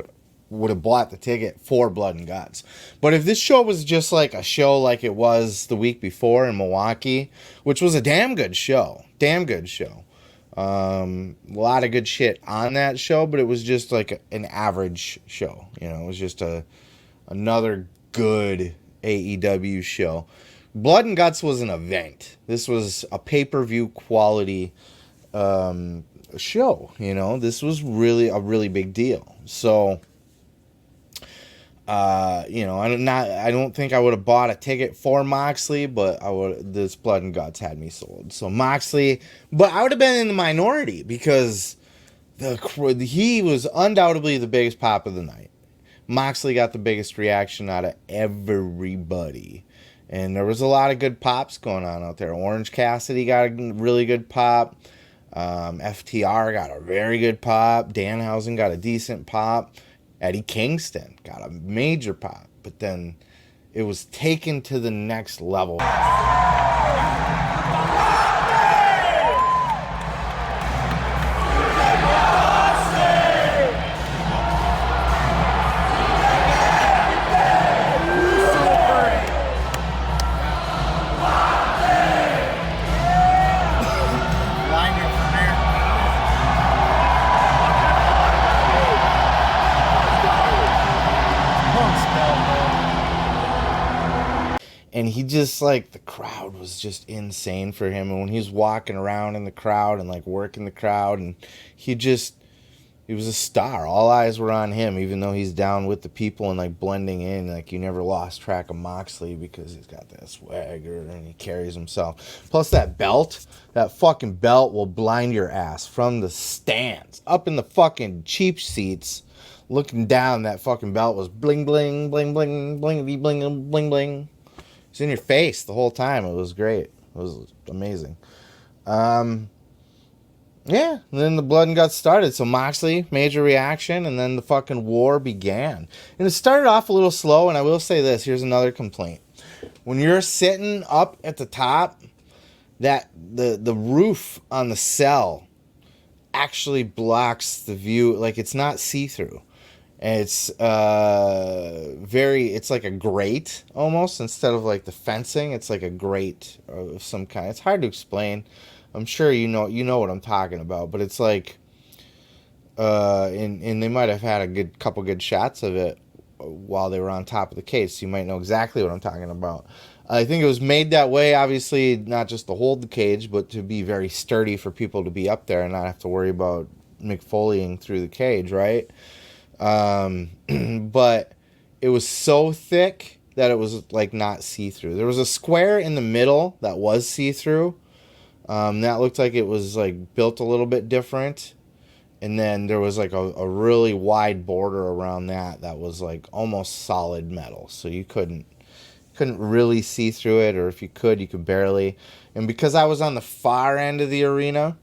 Speaker 1: would have bought the ticket for Blood and Guts. But if this show was just like a show like it was the week before in Milwaukee, which was a damn good show. A lot of good shit on that show, but it was just like an average show. You know, it was just another good AEW show. Blood and Guts was an event. This was a pay-per-view quality show. You know, this was really a really big deal. So, you know, I don't think I would have bought a ticket for Moxley, but this Blood and Guts had me sold. So Moxley, but I would have been in the minority because he was undoubtedly the biggest pop of the night. Moxley got the biggest reaction out of everybody. And there was a lot of good pops going on out there. Orange Cassidy got a really good pop. FTR got a very good pop. Danhausen got a decent pop. Eddie Kingston got a major pop. But then it was taken to the next level. And he just, like, the crowd was just insane for him. And when he was walking around in the crowd and, like, working the crowd, and he was a star. All eyes were on him, even though he's down with the people and, like, blending in. Like, you never lost track of Moxley because he's got that swagger and he carries himself. Plus that belt, that fucking belt will blind your ass from the stands. Up in the fucking cheap seats, looking down, that fucking belt was bling, bling, bling, bling, bling, bling, bling, bling, bling. It's in your face the whole time. It was great. It was amazing. Yeah, and then the Blood and Guts started. So Moxley, major reaction, and then the fucking war began. And it started off a little slow, and I will say this. Here's another complaint. When you're sitting up at the top, that the roof on the cell actually blocks the view. Like, it's not see-through. And it's it's like a grate almost, instead of like the fencing. It's like a grate of some kind. It's hard to explain. I'm sure you know what I'm talking about, but it's like and they might have had a couple good shots of it while they were on top of the cage, so you might know exactly what I'm talking about. I think it was made that way, obviously, not just to hold the cage, but to be very sturdy for people to be up there and not have to worry about McFoleying through the cage, right? But it was so thick that it was like not see-through. There was a square in the middle that was see-through. That looked like it was like built a little bit different. And then there was like a really wide border around that was like almost solid metal. So you couldn't really see through it, or if you could barely. And because I was on the far end of the arena,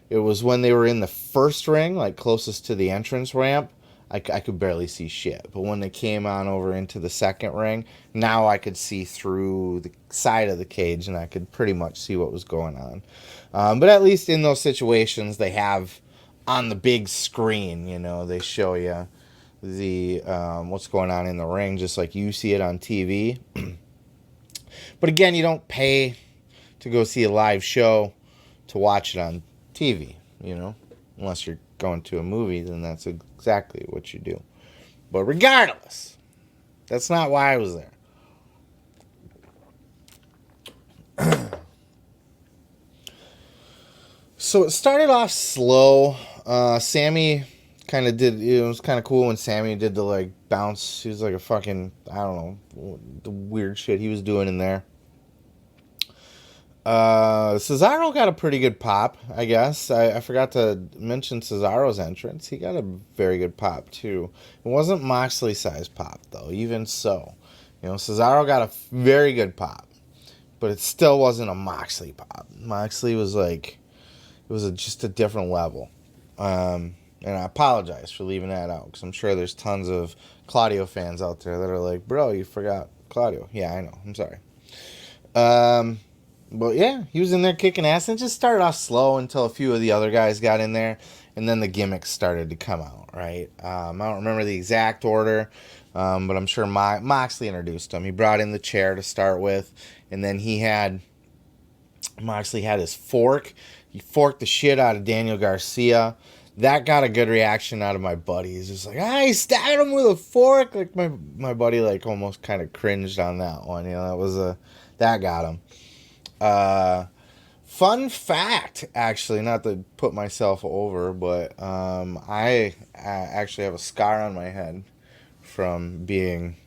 Speaker 1: it was when they were in the first ring, like closest to the entrance ramp, I could barely see shit. But when they came on over into the second ring, now I could see through the side of the cage, and I could pretty much see what was going on. But at least in those situations, they have on the big screen, they show you the what's going on in the ring, just like you see it on TV. But again, you don't pay to go see a live show to watch it on TV, unless you're going to a movie, then that's exactly what you do. But regardless, that's not why I was there. So it started off slow. Sammy kind of did, it was kind of cool when Sammy did the like bounce. He was like a fucking, I don't know, the weird shit he was doing in there. Cesaro got a pretty good pop, I guess. I forgot to mention Cesaro's entrance. He got a very good pop, too. It wasn't Moxley-sized pop, though, even so. Cesaro got a very good pop, but it still wasn't a Moxley pop. Moxley was like, it was just a different level. And I apologize for leaving that out, because I'm sure there's tons of Claudio fans out there that are like, bro, you forgot Claudio. Yeah, I know. I'm sorry. But yeah, he was in there kicking ass, and it just started off slow until a few of the other guys got in there, and then the gimmicks started to come out, right? I don't remember the exact order, but I'm sure Moxley introduced him. He brought in the chair to start with, and then Moxley had his fork. He forked the shit out of Daniel Garcia. That got a good reaction out of my buddy. He's just like, he stabbed him with a fork. Like my buddy like almost kind of cringed on that one. That got him. Fun fact, actually, not to put myself over, but I actually have a scar on my head from being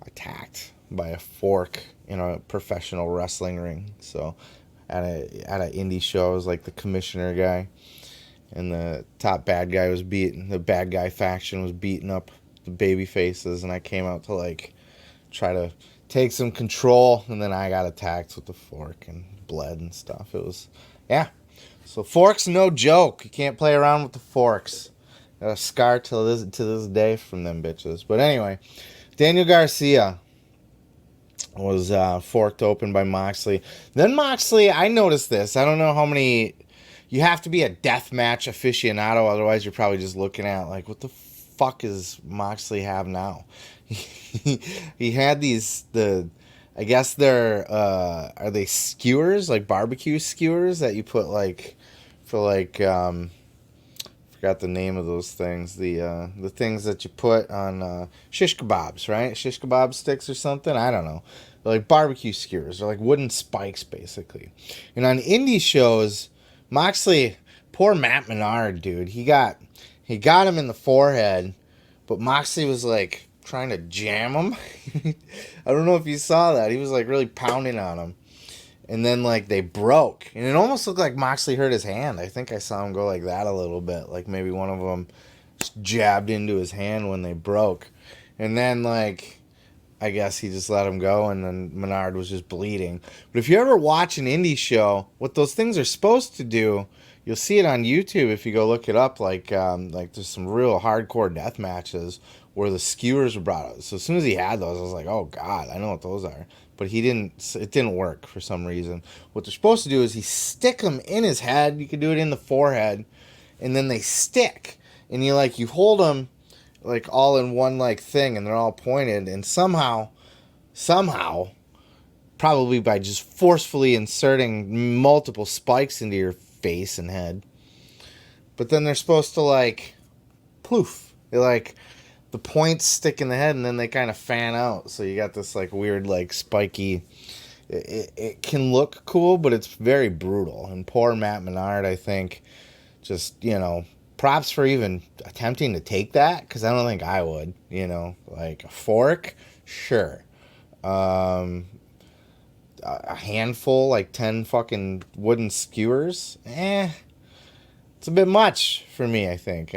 Speaker 1: attacked by a fork in a professional wrestling ring. So at an indie show, I was like the commissioner guy, and the top bad guy the bad guy faction was beating up the baby faces, and I came out to like try to take some control, and then I got attacked with the fork and bled and stuff. It was, yeah. So forks, no joke. You can't play around with the forks. Got a scar to this day from them bitches. But anyway, Daniel Garcia was forked open by Moxley. Then Moxley, I noticed this. I don't know how many. You have to be a deathmatch aficionado, otherwise you're probably just looking at like, what the fuck is Moxley have now? He had I guess they're are they skewers, like barbecue skewers that you put like for like forgot the name of those things, the things that you put on shish kebabs, right? Shish kebab sticks or something, I don't know. They're like barbecue skewers. They're like wooden spikes basically. And on indie shows, Moxley, poor Matt Menard, dude, he got him in the forehead, but Moxley was like trying to jam him. I don't know if you saw that. He was like really pounding on him. And then like they broke. And it almost looked like Moxley hurt his hand. I think I saw him go like that a little bit. Like maybe one of them jabbed into his hand when they broke. And then like, I guess he just let him go, and then Menard was just bleeding. But if you ever watch an indie show, what those things are supposed to do, you'll see it on YouTube if you go look it up. Like there's some real hardcore death matches where the skewers were brought out. So as soon as he had those, I was like, oh God, I know what those are. But it didn't work for some reason. What they're supposed to do is he stick them in his head. You can do it in the forehead, and then they stick. And you hold them like all in one like thing, and they're all pointed, and somehow, probably by just forcefully inserting multiple spikes into your face and head. But then they're supposed to like poof. They like the points stick in the head, and then they kind of fan out. So you got this like weird like spiky. It can look cool, but it's very brutal. And poor Matt Menard, I think, just props for even attempting to take that, because I don't think I would. Like a fork, sure. A handful, like 10 fucking wooden skewers, it's a bit much for me, I think.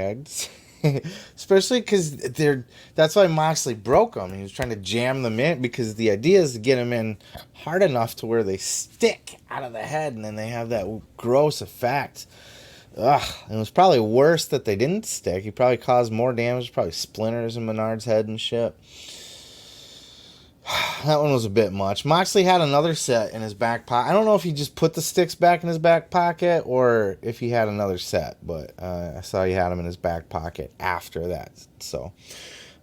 Speaker 1: Especially because that's why Moxley broke them. He was trying to jam them in, because the idea is to get them in hard enough to where they stick out of the head, and then they have that gross effect Ugh, it was probably worse that they didn't stick. He probably caused more damage, probably splinters in Menard's head and shit. That one was a bit much. Moxley had another set in his back pocket. I don't know if he just put the sticks back in his back pocket or if he had another set, but I saw he had them in his back pocket after that. So,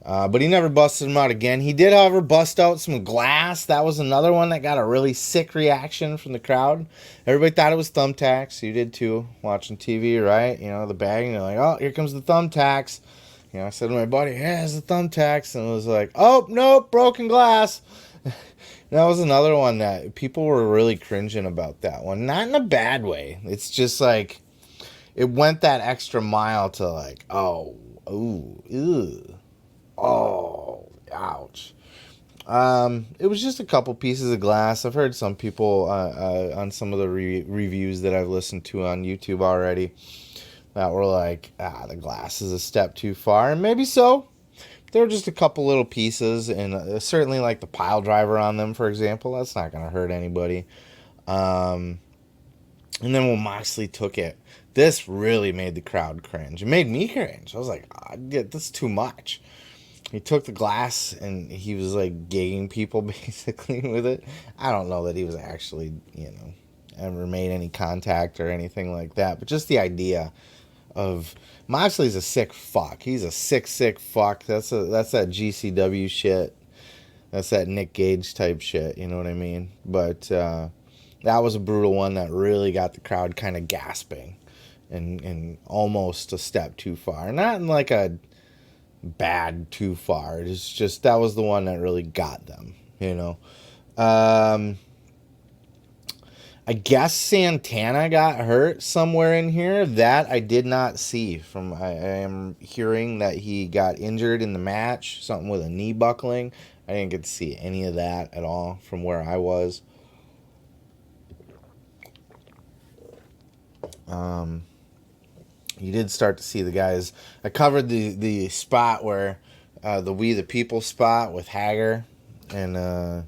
Speaker 1: but he never busted them out again. He did, however, bust out some glass. That was another one that got a really sick reaction from the crowd. Everybody thought it was thumbtacks. You did too, watching TV, right? You know, the bag, and you're like, oh, here comes the thumbtacks. You know, I said to my buddy, yeah, it's the thumbtacks. And it was like, oh, nope, broken glass. That was another one that people were really cringing about that one. Not in a bad way. It's just like, it went that extra mile to like, oh, ooh, ew, oh, ouch. It was just a couple pieces of glass. I've heard some people on some of the reviews that I've listened to on YouTube already that were like, the glass is a step too far. And maybe so. There were just a couple little pieces, and certainly like the pile driver on them, for example. That's not going to hurt anybody. And then when Moxley took it, this really made the crowd cringe. It made me cringe. I was like, this is too much. He took the glass, and he was like gigging people basically with it. I don't know that he was actually, ever made any contact or anything like that, but just the idea of Moxley's a sick fuck. He's a sick fuck. That's that GCW shit. That's that Nick Gage type shit. You know what I mean? But that was a brutal one that really got the crowd kind of gasping and almost a step too far. Not in like a bad too far. It's just that was the one that really got them. I guess Santana got hurt somewhere in here. That I did not see. I am hearing that he got injured in the match, something with a knee buckling. I didn't get to see any of that at all from where I was. You did start to see the guys. I covered the spot where the We the People spot with Hager and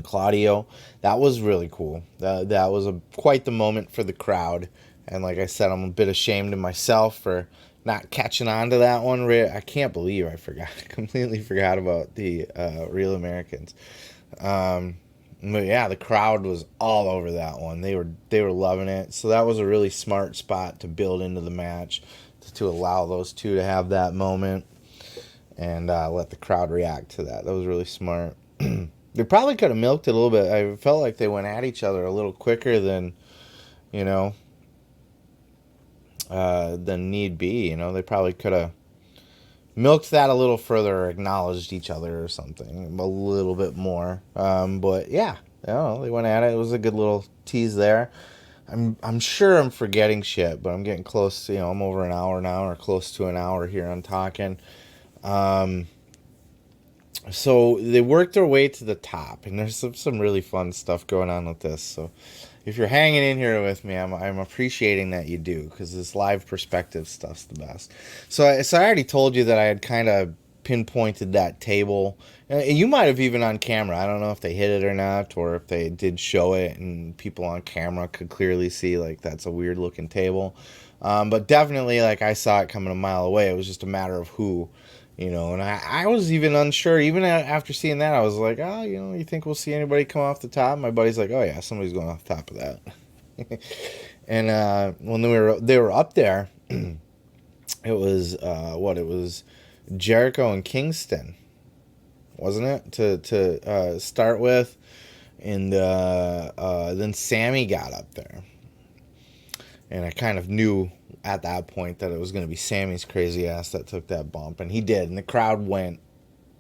Speaker 1: Claudio. That was really cool. That was quite the moment for the crowd. And like I said, I'm a bit ashamed of myself for not catching on to that one. I can't believe I completely forgot about the Real Americans. But yeah, the crowd was all over that one. They were loving it. So that was a really smart spot to build into the match to allow those two to have that moment and let the crowd react to that. That was really smart. They probably could have milked it a little bit. I felt like they went at each other a little quicker than need be. They probably could have milked that a little further or acknowledged each other or something a little bit more. But yeah, they went at it. It was a good little tease there. I'm sure I'm forgetting shit, but I'm getting close to, I'm over an hour now or close to an hour here on talking. So they worked their way to the top, and there's some really fun stuff going on with this. So if you're hanging in here with me, I'm appreciating that you do, because this live perspective stuff's the best. So I already told you that I had kind of pinpointed that table. You might have even on camera. I don't know if they hit it or not, or if they did show it and people on camera could clearly see like that's a weird looking table. But definitely, like, I saw it coming a mile away. It was just a matter of who. And I was even unsure. Even after seeing that, I was like, you think we'll see anybody come off the top? My buddy's like, oh, yeah, somebody's going off the top of that. And when they were up there, it was Jericho and Kingston, wasn't it? To start with. And then Sammy got up there. And I kind of knew at that point that it was going to be Sammy's crazy ass that took that bump. And he did. And the crowd went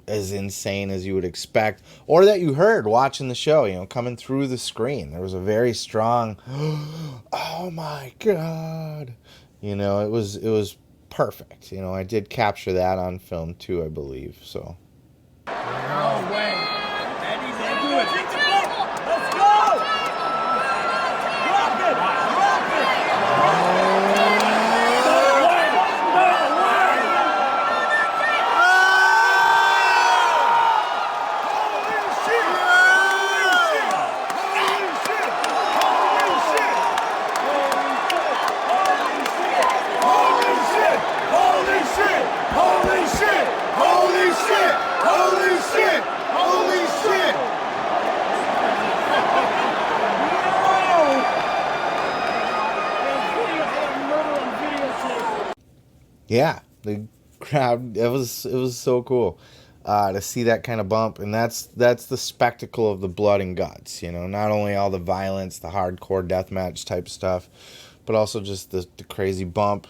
Speaker 1: as insane as you would expect. Or that you heard watching the show, coming through the screen. There was a very strong, oh my God. It was perfect. I did capture that on film too, I believe. So.
Speaker 2: No way. Eddie's into it. Let's go. Drop it. Drop it.
Speaker 1: Yeah, the crowd, it was so cool to see that kind of bump, and that's the spectacle of the blood and guts. Not only all the violence, the hardcore deathmatch type stuff, but also just the crazy bump.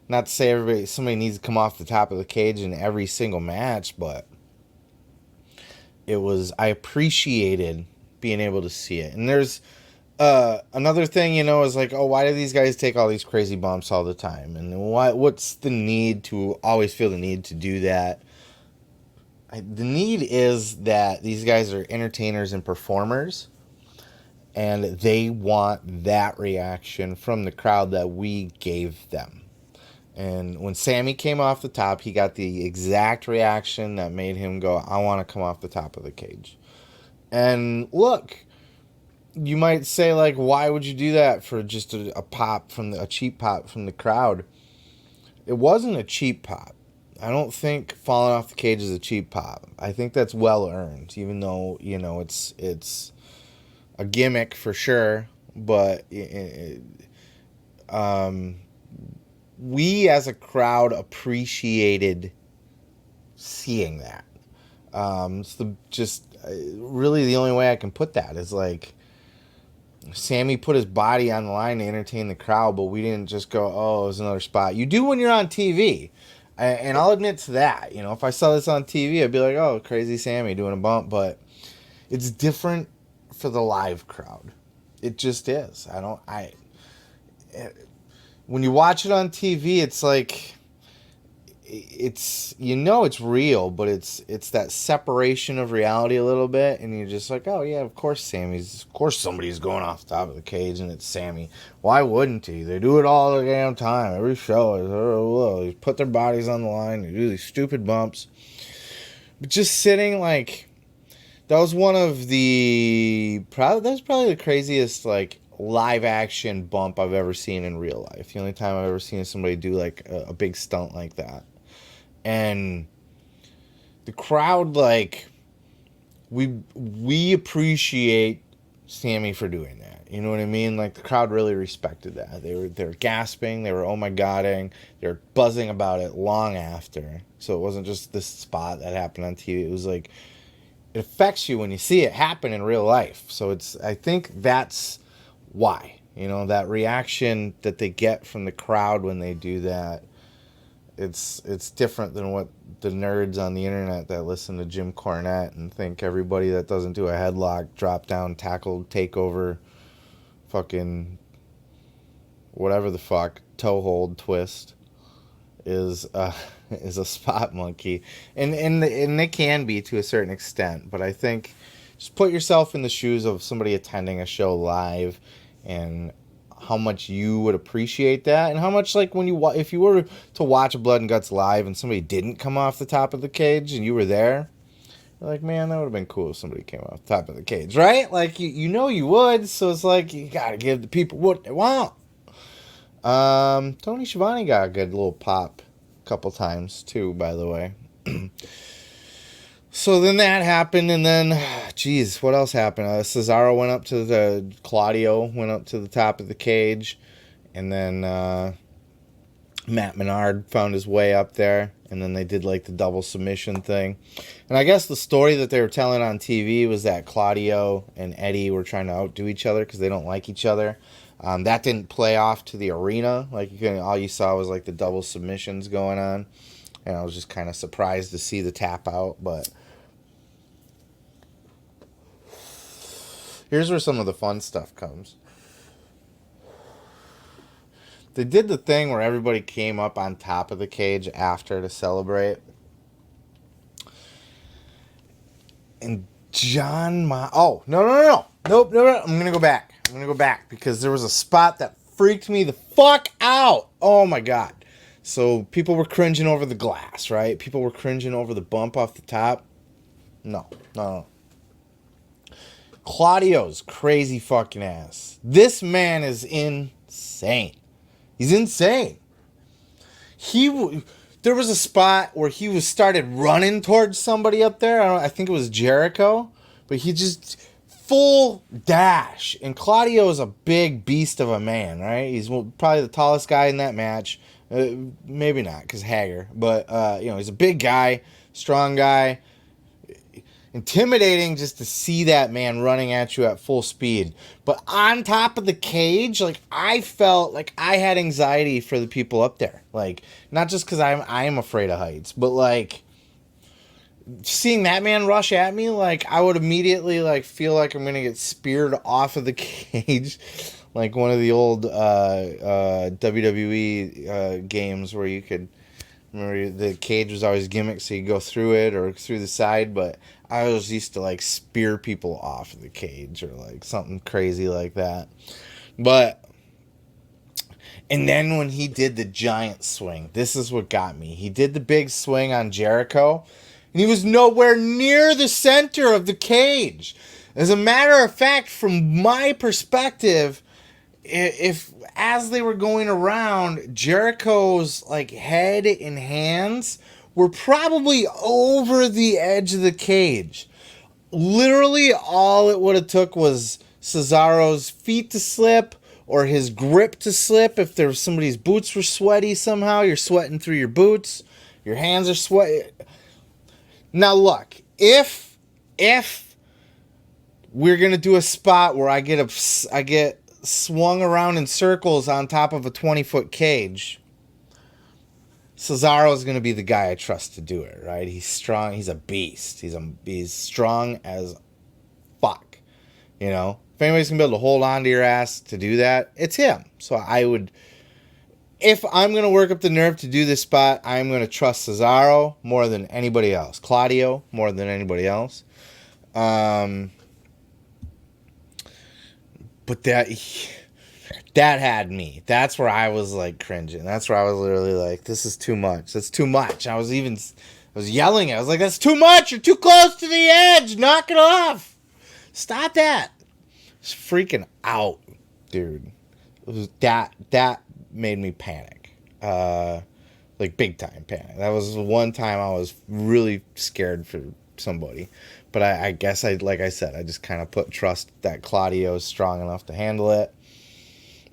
Speaker 1: Not to say somebody needs to come off the top of the cage in every single match, but I appreciated being able to see it. And there's another thing, is like, oh, why do these guys take all these crazy bumps all the time? And what's the need to always feel the need to do that? The need is that these guys are entertainers and performers, and they want that reaction from the crowd that we gave them. And when Sammy came off the top, he got the exact reaction that made him go, I want to come off the top of the cage. And look, you might say, like, why would you do that for just a cheap pop from the crowd? It wasn't a cheap pop. I don't think falling off the cage is a cheap pop. I think that's well earned, even though, it's a gimmick for sure. But we as a crowd appreciated seeing that. It's really the only way I can put that is like, Sammy put his body on the line to entertain the crowd, but we didn't just go, oh, it was another spot. You do when you're on TV. And I'll admit to that. If I saw this on TV, I'd be like, oh, crazy Sammy doing a bump. But it's different for the live crowd. It just is. When you watch it on TV, it's like, it's real, but it's that separation of reality a little bit, and you're just like, oh yeah, of course somebody's going off the top of the cage, and it's Sammy. Why wouldn't he? They do it all the damn time. Every show is, they put their bodies on the line, they do these stupid bumps. But just sitting, like, that was probably the craziest, like, live action bump I've ever seen in real life. The only time I've ever seen somebody do like a big stunt like that. And the crowd, like, we appreciate Sammy for doing that. You know what I mean? Like, the crowd really respected that. They were gasping, they were oh my godding, they were buzzing about it long after. So it wasn't just this spot that happened on TV. It was like, it affects you when you see it happen in real life. So I think that's why, that reaction that they get from the crowd when they do that, it's different than what the nerds on the internet that listen to Jim Cornette and think everybody that doesn't do a headlock, drop down, tackle, takeover, fucking whatever the fuck, toe hold, twist is a spot monkey. And they can be to a certain extent, but I think just put yourself in the shoes of somebody attending a show live and how much you would appreciate that, and how much, like, if you were to watch a Blood and Guts live and somebody didn't come off the top of the cage and you were there, you're like, man, that would have been cool if somebody came off the top of the cage, right? Like, you would, so it's like, you gotta give the people what they want. Tony Schiavone got a good little pop a couple times too, by the way. So then that happened, and then, geez, what else happened? Cesaro Claudio went up to the top of the cage, and then Matt Menard found his way up there, and then they did, like, the double submission thing. And I guess the story that they were telling on TV was that Claudio and Eddie were trying to outdo each other because they don't like each other. That didn't play off to the arena. Like, all you saw was, like, the double submissions going on, and I was just kind of surprised to see the tap out, but here's where some of the fun stuff comes. They did the thing where everybody came up on top of the cage after to celebrate. And no. Nope. I'm going to go back. Because there was a spot that freaked me the fuck out. Oh my God. So people were cringing over the glass, right? People were cringing over the bump off the top. No. Claudio's crazy fucking ass. This man is insane. He's insane. There was a spot where he started running towards somebody up there. I think it was Jericho, but he just full dash. And Claudio is a big beast of a man, right? He's probably the tallest guy in that match. Maybe not, because Hager. But, he's a big guy, strong guy. Intimidating just to see that man running at you at full speed. But on top of the cage, like, I felt like I had anxiety for the people up there. Like, not just because I am afraid of heights, but, like, seeing that man rush at me, like, I would immediately, like, feel like I'm going to get speared off of the cage. Like one of the old WWE games where you could... Remember, the cage was always gimmick, so you go through it or through the side, but I always used to, like, spear people off of the cage or, like, something crazy like that. But, and then when he did the giant swing, this is what got me. He did the big swing on Jericho, and he was nowhere near the center of the cage. As a matter of fact, from my perspective, if as they were going around, Jericho's, like, head and hands were probably over the edge of the cage. Literally all it would have took was Cesaro's feet to slip or his grip to slip. If there was somebody's boots were sweaty somehow, you're sweating through your boots, your hands are sweaty. Now look, if we're gonna do a spot where I get swung around in circles on top of a 20-foot cage, Cesaro's going to be the guy I trust to do it, right? He's strong. He's a beast. He's strong as fuck. You know? If anybody's going to be able to hold on to your ass to do that, it's him. So I would... If I'm going to work up the nerve to do this spot, I'm going to trust Cesaro more than anybody else. Claudio more than anybody else. But that had me. That's where I was, like, cringing. That's where I was literally like, this is too much. That's too much. I was yelling. I was like, that's too much. You're too close to the edge. Knock it off. Stop that. It's freaking out, dude. It was that made me panic. Like, big time panic. That was the one time I was really scared for somebody. But I guess like I said, I just kind of put trust that Claudio is strong enough to handle it.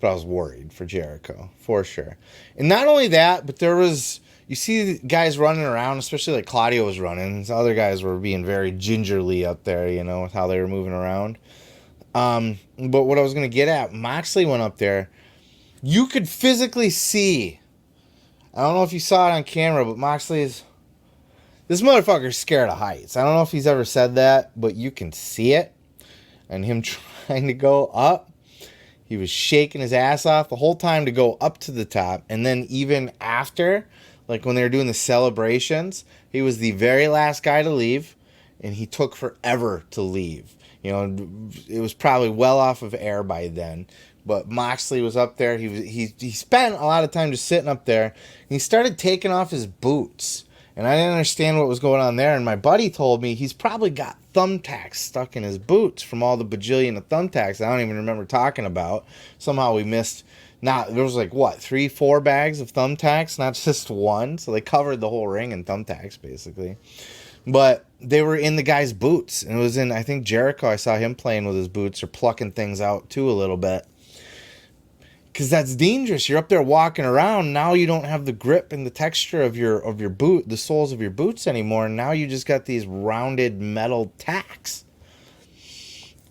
Speaker 1: But I was worried for Jericho, for sure. And not only that, but there was... You see guys running around, especially like Claudio was running. The other guys were being very gingerly up there, you know, with how they were moving around. But what I was going to get at, Moxley went up there. You could physically see... I don't know if you saw it on camera, but Moxley's... This motherfucker's scared of heights. I don't know if he's ever said that, but you can see it. And him trying to go up, he was shaking his ass off the whole time to go up to the top. And then even after, like when they were doing the celebrations, he was the very last guy to leave, and he took forever to leave. You know, it was probably well off of air by then. But Moxley was up there. He spent a lot of time just sitting up there. And he started taking off his boots. And I didn't understand what was going on there. And my buddy told me he's probably got thumbtacks stuck in his boots from all the bajillion of thumbtacks I don't even remember talking about. Somehow we missed... there was like, 3-4 bags of thumbtacks, not just one. So they covered the whole ring in thumbtacks, basically. But they were in the guy's boots. And it was in, I think, Jericho. I saw him playing with his boots or plucking things out, too, a little bit. Because that's dangerous. You're up there walking around. Now you don't have the grip and the texture of your boot, the soles of your boots anymore. And now you just got these rounded metal tacks.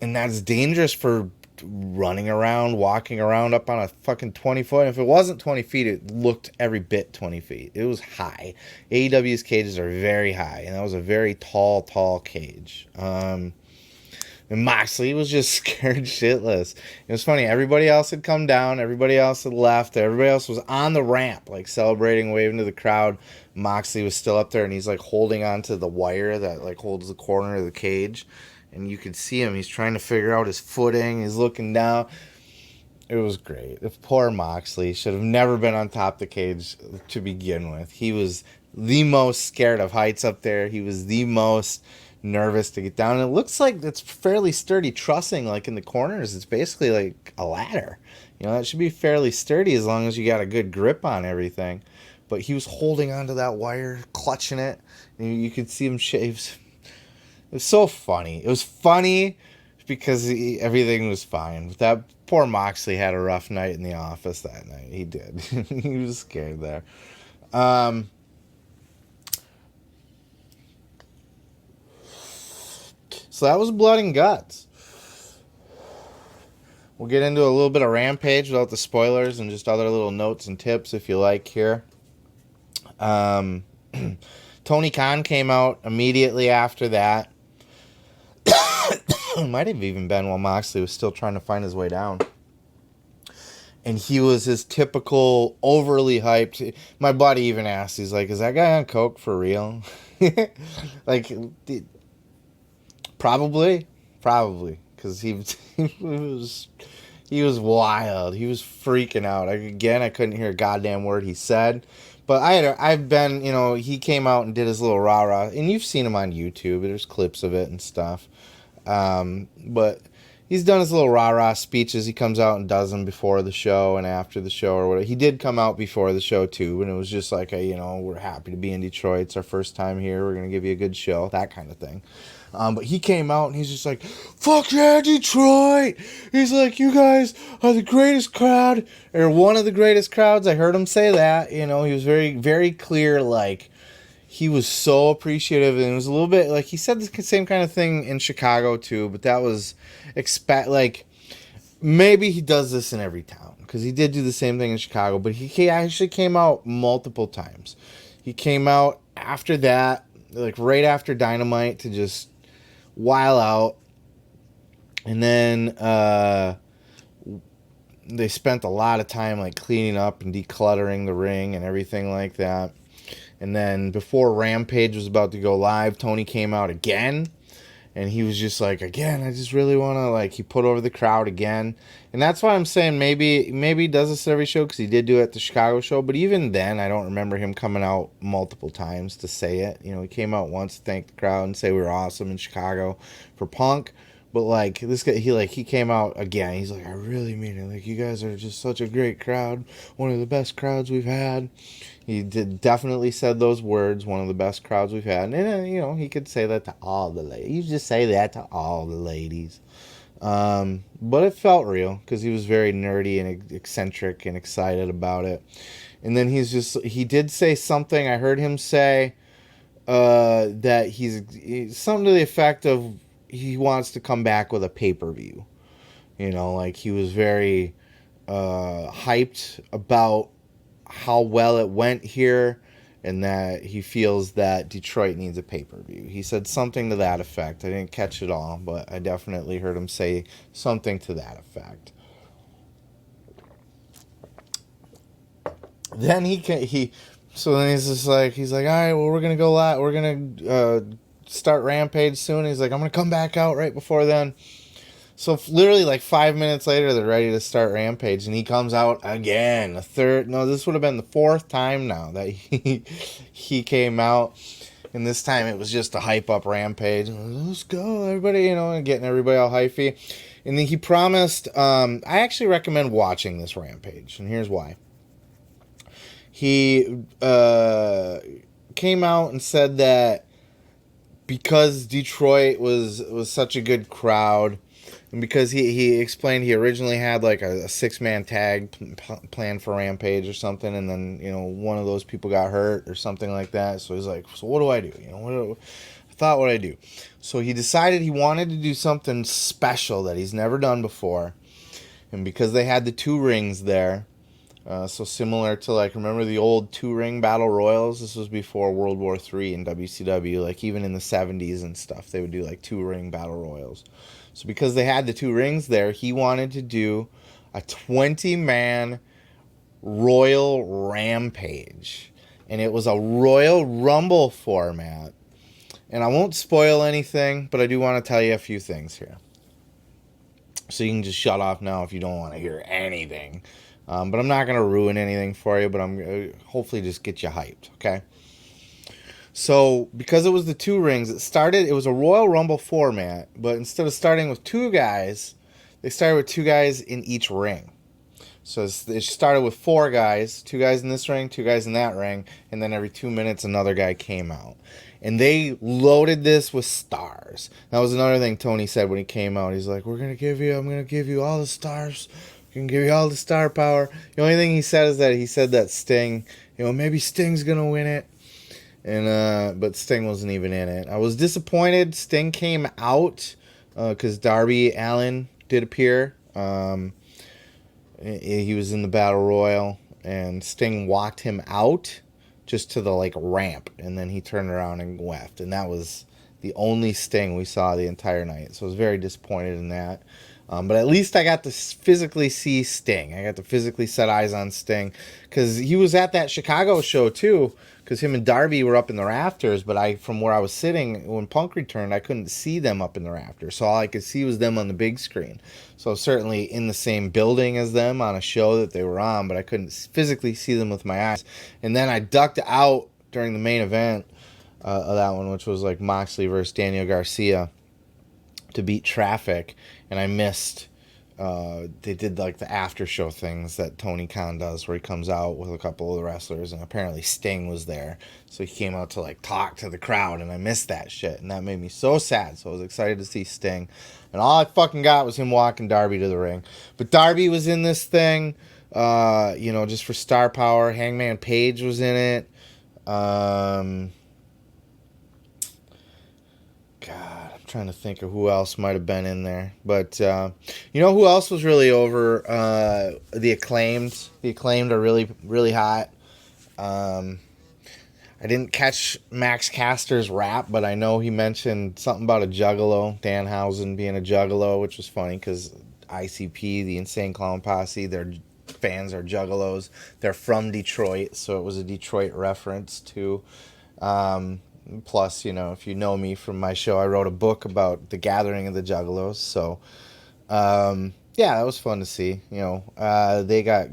Speaker 1: And that's dangerous for running around, walking around up on a fucking 20-foot. If it wasn't 20 feet, it looked every bit 20 feet. It was high. AEW's cages are very high. And that was a very tall cage. And Moxley was just scared shitless. It was funny. Everybody else had come down. Everybody else had left. Everybody else was on the ramp, like celebrating, waving to the crowd. Moxley was still up there, and he's like holding onto the wire that like holds the corner of the cage. And you could see him. He's trying to figure out his footing. He's looking down. It was great. Poor Moxley should have never been on top of the cage to begin with. He was the most scared of heights up there. He was the most nervous to get down. And it looks like it's fairly sturdy trussing, like in the corners. It's basically like a ladder. You know, that should be fairly sturdy as long as you got a good grip on everything. But he was holding onto that wire, clutching it, and you could see him shave. It was so funny. It was funny because everything was fine. But that poor Moxley had a rough night in the office that night. He did. He was scared there. So that was Blood and Guts. We'll get into a little bit of Rampage without the spoilers and just other little notes and tips if you like here. Tony Khan came out immediately after that. Might have even been while Moxley was still trying to find his way down. And he was his typical overly hyped. My buddy even asked, he's like, is that guy on coke for real? Like, probably. Because he was wild. He was freaking out. I couldn't hear a goddamn word he said. But I've been, he came out and did his little rah-rah. And you've seen him on YouTube. There's clips of it and stuff. But he's done his little rah-rah speeches. He comes out and does them before the show and after the show or whatever. He did come out before the show, too. And it was just like, we're happy to be in Detroit. It's our first time here. We're going to give you a good show. That kind of thing. But he came out and he's just like, fuck yeah, Detroit. He's like, you guys are the greatest crowd, or one of the greatest crowds. I heard him say that. He was very, very clear. Like, he was so appreciative. And it was a little bit like he said the same kind of thing in Chicago too. But that was maybe he does this in every town, because he did do the same thing in Chicago. But he actually came out multiple times. He came out after that, like right after Dynamite, to just while out, and then they spent a lot of time like cleaning up and decluttering the ring and everything like that. And then before Rampage was about to go live, Tony came out again, and he was just like, again, I just really want to, he put over the crowd again. And that's why I'm saying maybe he does this every show, because he did do it at the Chicago show. But even then, I don't remember him coming out multiple times to say it. He came out once to thank the crowd and say we were awesome in Chicago for Punk. But this guy, he came out again. He's like, I really mean it. You guys are just such a great crowd, one of the best crowds we've had. He definitely said those words, one of the best crowds we've had. And he could say that to all the ladies. You just say that to all the ladies. But it felt real, because he was very nerdy and eccentric and excited about it. And then he did say something. I heard him say that he's something to the effect of he wants to come back with a pay-per-view. He was very hyped about how well it went here, and that he feels that Detroit needs a pay-per-view. He said something to that effect. I didn't catch it all, but I definitely heard him say something to that effect. Then so then he's just like, all right, well, we're going to go live. We're going to start Rampage soon. He's like, I'm going to come back out right before then. So literally 5 minutes later, they're ready to start Rampage, and he comes out again. This would have been the fourth time now that he came out, and this time it was just to hype up Rampage. Let's go, everybody, and getting everybody all hyphy. And then he promised, I actually recommend watching this Rampage, and here's why. He came out and said that because Detroit was such a good crowd, and because he explained he originally had a 6-man tag planned for Rampage or something, and then one of those people got hurt or something like that. So he's like, so what do I do? I thought what I do. So he decided he wanted to do something special that he's never done before, and because they had the 2 rings there, so similar to remember the old 2-ring battle royals? This was before World War III in WCW. Even in the 70s and stuff, they would do 2-ring battle royals. So because they had the 2 rings there, he wanted to do a 20-man Royal Rampage. And it was a Royal Rumble format. And I won't spoil anything, but I do want to tell you a few things here. So you can just shut off now if you don't want to hear anything. But I'm not going to ruin anything for you, but I'm going to hopefully just get you hyped, okay? So, because it was the 2 rings, it was a Royal Rumble format, but instead of starting with 2 guys, they started with 2 guys in each ring. So it started with 4 guys, 2 guys in this ring, 2 guys in that ring, and then every 2 minutes another guy came out. And they loaded this with stars. That was another thing Tony said when he came out. He's like, I'm going to give you all the stars. I'm going to give you all the star power. The only thing he said is that he said that Sting, maybe Sting's going to win it. And but Sting wasn't even in it. I was disappointed. Sting came out because Darby Allin did appear. He was in the Battle Royal, and Sting walked him out just to the ramp, and then he turned around and left. And that was the only Sting we saw the entire night. So I was very disappointed in that. But at least I got to physically see Sting. I got to physically set eyes on Sting because he was at that Chicago show too. Because him and Darby were up in the rafters, but from where I was sitting when Punk returned, I couldn't see them up in the rafters. So all I could see was them on the big screen. So certainly in the same building as them on a show that they were on, but I couldn't physically see them with my eyes. And then I ducked out during the main event of that one, which was Moxley versus Daniel Garcia to beat Traffic, and I missed. They did the after show things that Tony Khan does, where he comes out with a couple of the wrestlers, and apparently Sting was there, so he came out to talk to the crowd, and I missed that shit, and that made me so sad. So I was excited to see Sting, and all I fucking got was him walking Darby to the ring. But Darby was in this thing, just for star power. Hangman Page was in it. God, trying to think of who else might have been in there, but who else was really over? The Acclaimed are really, really hot. I didn't catch Max Caster's rap, but I know he mentioned something about a juggalo, Danhausen being a juggalo, which was funny because ICP, the Insane Clown Posse, their fans are juggalos. They're from Detroit, so it was a Detroit reference too. Plus, if you know me from my show, I wrote a book about the gathering of the Juggalos. So, that was fun to see. They got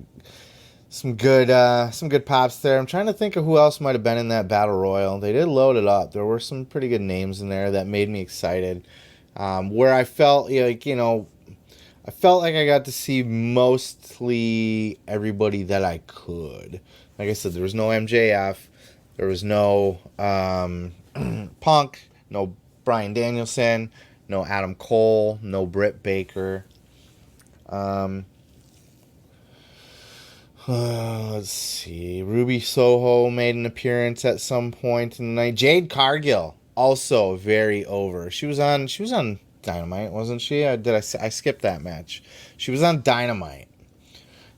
Speaker 1: some good pops there. I'm trying to think of who else might have been in that Battle Royal. They did load it up. There were some pretty good names in there that made me excited. Where I felt I felt like I got to see mostly everybody that I could. Like I said, there was no MJF. There was no Punk, no Bryan Danielson, no Adam Cole, no Britt Baker. Let's see. Ruby Soho made an appearance at some point in the night. Jade Cargill, also very over. She was on Dynamite, wasn't she? I skipped that match. She was on Dynamite.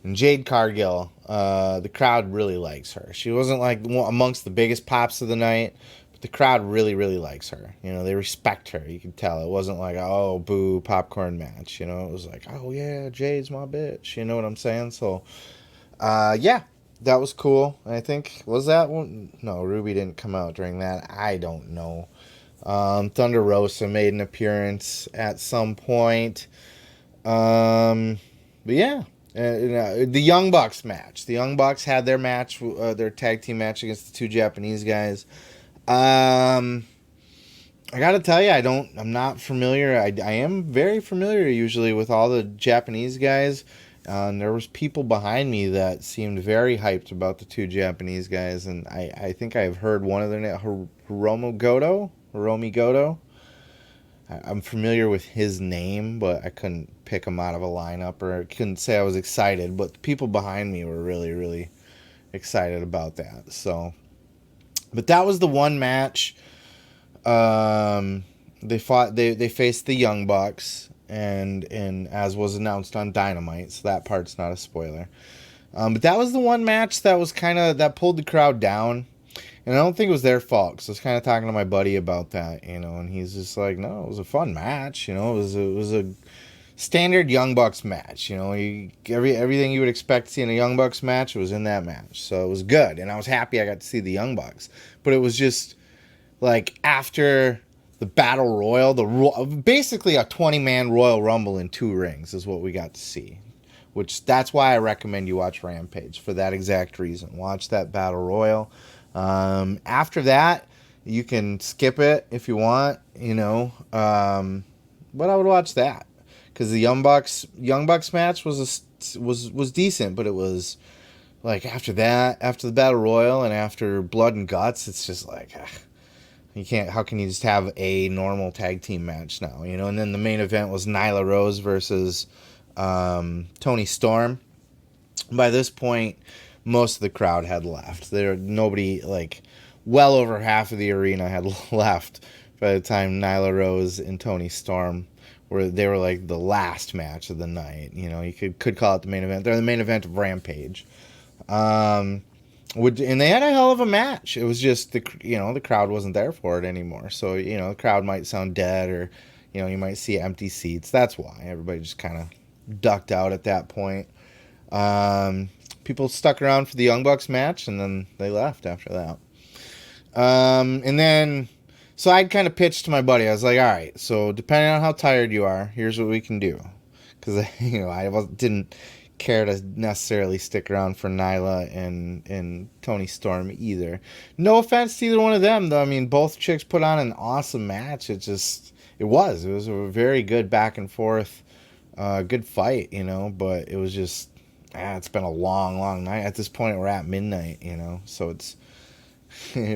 Speaker 1: And Jade Cargill, the crowd really likes her. She wasn't amongst the biggest pops of the night, but the crowd really, really likes her. They respect her. You can tell. It wasn't oh, boo, popcorn match. It was oh, yeah, Jade's my bitch. You know what I'm saying? So, that was cool. And I think, was that one? No, Ruby didn't come out during that. I don't know. Thunder Rosa made an appearance at some point. But yeah. The Young Bucks match. The Young Bucks had their match, their tag team match against the 2 Japanese guys. I gotta tell you, I'm not familiar. I am very familiar usually with all the Japanese guys. And there was people behind me that seemed very hyped about the 2 Japanese guys, and I think I've heard one of their names, Hiromi Goto. I'm familiar with his name, but I couldn't pick him out of a lineup, or I couldn't say I was excited, but the people behind me were really, really excited about that. So, but that was the one match. They faced the Young Bucks, and as was announced on Dynamite, so that part's not a spoiler. But that was the one match that was that pulled the crowd down. And I don't think it was their fault, because I was kind of talking to my buddy about that, and he's just like, no, it was a fun match, it was a standard Young Bucks match, everything you would expect to see in a Young Bucks match was in that match, so it was good, and I was happy I got to see the Young Bucks, but it was just, after the Battle Royal, basically a 20-man Royal Rumble in 2 rings is what we got to see, which, that's why I recommend you watch Rampage, for that exact reason. Watch that Battle Royal. After that, you can skip it if you want, but I would watch that, because the Young Bucks match was was decent, but it was like after the Battle Royal and after Blood and Guts, it's just like you can't. How can you just have a normal tag team match now? And then the main event was Nyla Rose versus Toni Storm. By this point, most of the crowd had left. Nobody, like, well over half of the arena had left by the time Nyla Rose and Toni Storm they were like the last match of the night. You could call it the main event. They're the main event of Rampage. And they had a hell of a match. It was just the crowd wasn't there for it anymore. So the crowd might sound dead, or you might see empty seats. That's why everybody just kind of ducked out at that point. People stuck around for the Young Bucks match, and then they left after that. And then, so I'd kind of pitched to my buddy. I was like, all right, so depending on how tired you are, here's what we can do. Because, I didn't care to necessarily stick around for Nyla and Toni Storm either. No offense to either one of them, though. I mean, both chicks put on an awesome match. It was a very good back and forth, good fight, but it was just, it's been a long night. At this point, we're at midnight, so it's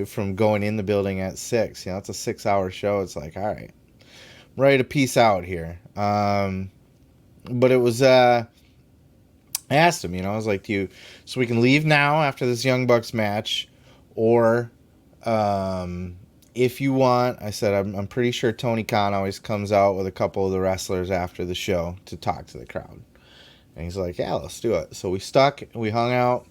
Speaker 1: from going in the building at 6, it's a 6-hour show. It's like, all right, I'm ready to peace out here. But it was, I asked him, I was like, so we can leave now after this Young Bucks match, or, if you want, I said, I'm pretty sure Tony Khan always comes out with a couple of the wrestlers after the show to talk to the crowd. And he's like, yeah, let's do it. So we hung out,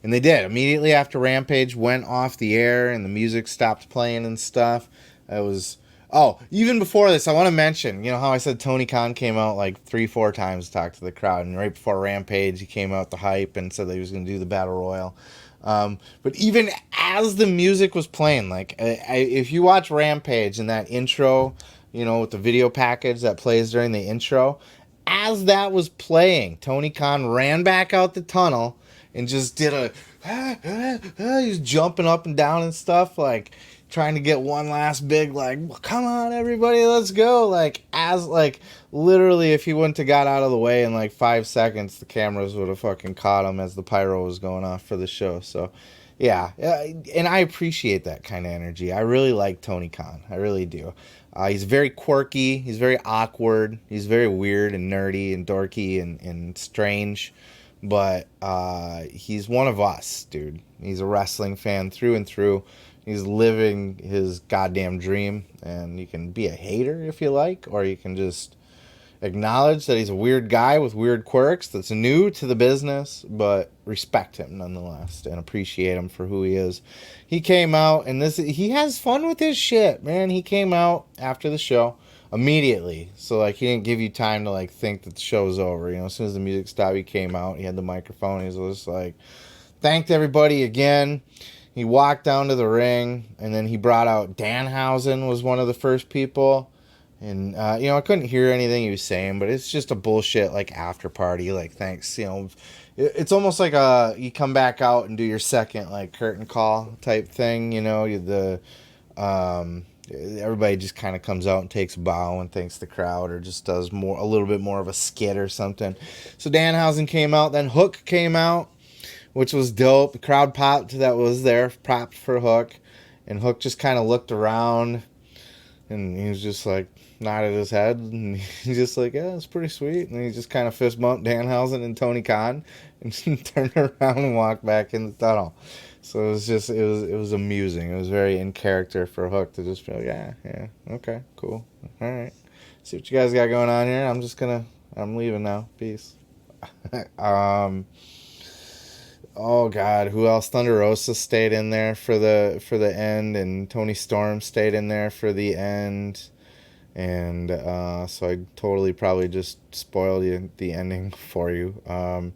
Speaker 1: and they did. Immediately after Rampage went off the air and the music stopped playing and stuff, even before this, I want to mention, how I said Tony Khan came out like 3-4 times to talk to the crowd, and right before Rampage, he came out the hype and said that he was going to do the Battle Royal. But even as the music was playing, like, if you watch Rampage and that intro, with the video package that plays during the intro, as that was playing, Tony Khan ran back out the tunnel and just did he was jumping up and down and stuff, like trying to get one last big, like, come on everybody, let's go. Like, literally, if he wouldn't have got out of the way in like 5 seconds, the cameras would have fucking caught him as the pyro was going off for the show. So yeah, and I appreciate that kind of energy. I really like Tony Khan. I really do. He's very quirky. He's very awkward. He's very weird and nerdy and dorky and strange. But he's one of us, dude. He's a wrestling fan through and through. He's living his goddamn dream. And you can be a hater if you like, or you can just acknowledge that he's a weird guy with weird quirks that's new to the business, but respect him nonetheless and appreciate him for who he is. He came out, and he has fun with his shit, man. He came out after the show immediately, so like he didn't give you time to like think that the show's over. As soon as the music stopped, he came out. He had the microphone. He was just like, thanked everybody again. He walked down to the ring, and then he brought out Danhausen was one of the first people. And, I couldn't hear anything he was saying, but it's just a bullshit, like, after party, like, thanks, it's almost like you come back out and do your second, like, curtain call type thing, everybody just kind of comes out and takes a bow and thanks the crowd, or just does a little bit more of a skit or something. So Danhausen came out, then Hook came out, which was dope. The crowd popped that was there, propped for Hook, and Hook just kind of looked around, and he was just like, nodded his head, and he's just like, yeah, it's pretty sweet. And he just kind of fist bumped Danhausen and Tony Khan and turned around and walked back in the tunnel. So it was amusing. It was very in character for Hook to just be like, yeah, okay, cool. All right. See what you guys got going on here. I'm leaving now. Peace. Oh God, who else? Thunder Rosa stayed in there for the end, and Toni Storm stayed in there for the end. And so I totally probably just spoiled the ending for you. I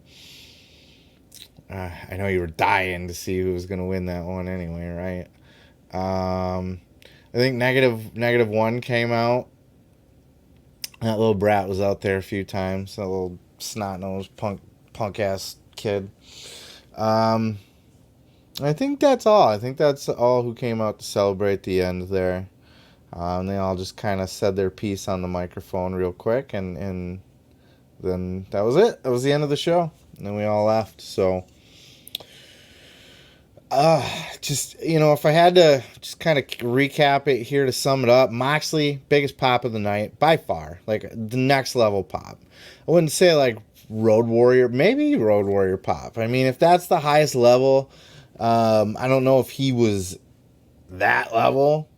Speaker 1: know you were dying to see who was going to win that one anyway, right? I think negative one came out. That little brat was out there a few times. That little snot-nosed punk ass kid. I think that's all. I think that's all who came out to celebrate the end there. And they all just kind of said their piece on the microphone real quick, and then that was it. That was the end of the show. And then we all left. So, just, if I had to just kind of recap it here to sum it up, Moxley, biggest pop of the night by far, like the next level pop. I wouldn't say like Road Warrior, maybe Road Warrior pop. I mean, if that's the highest level, I don't know if he was that level.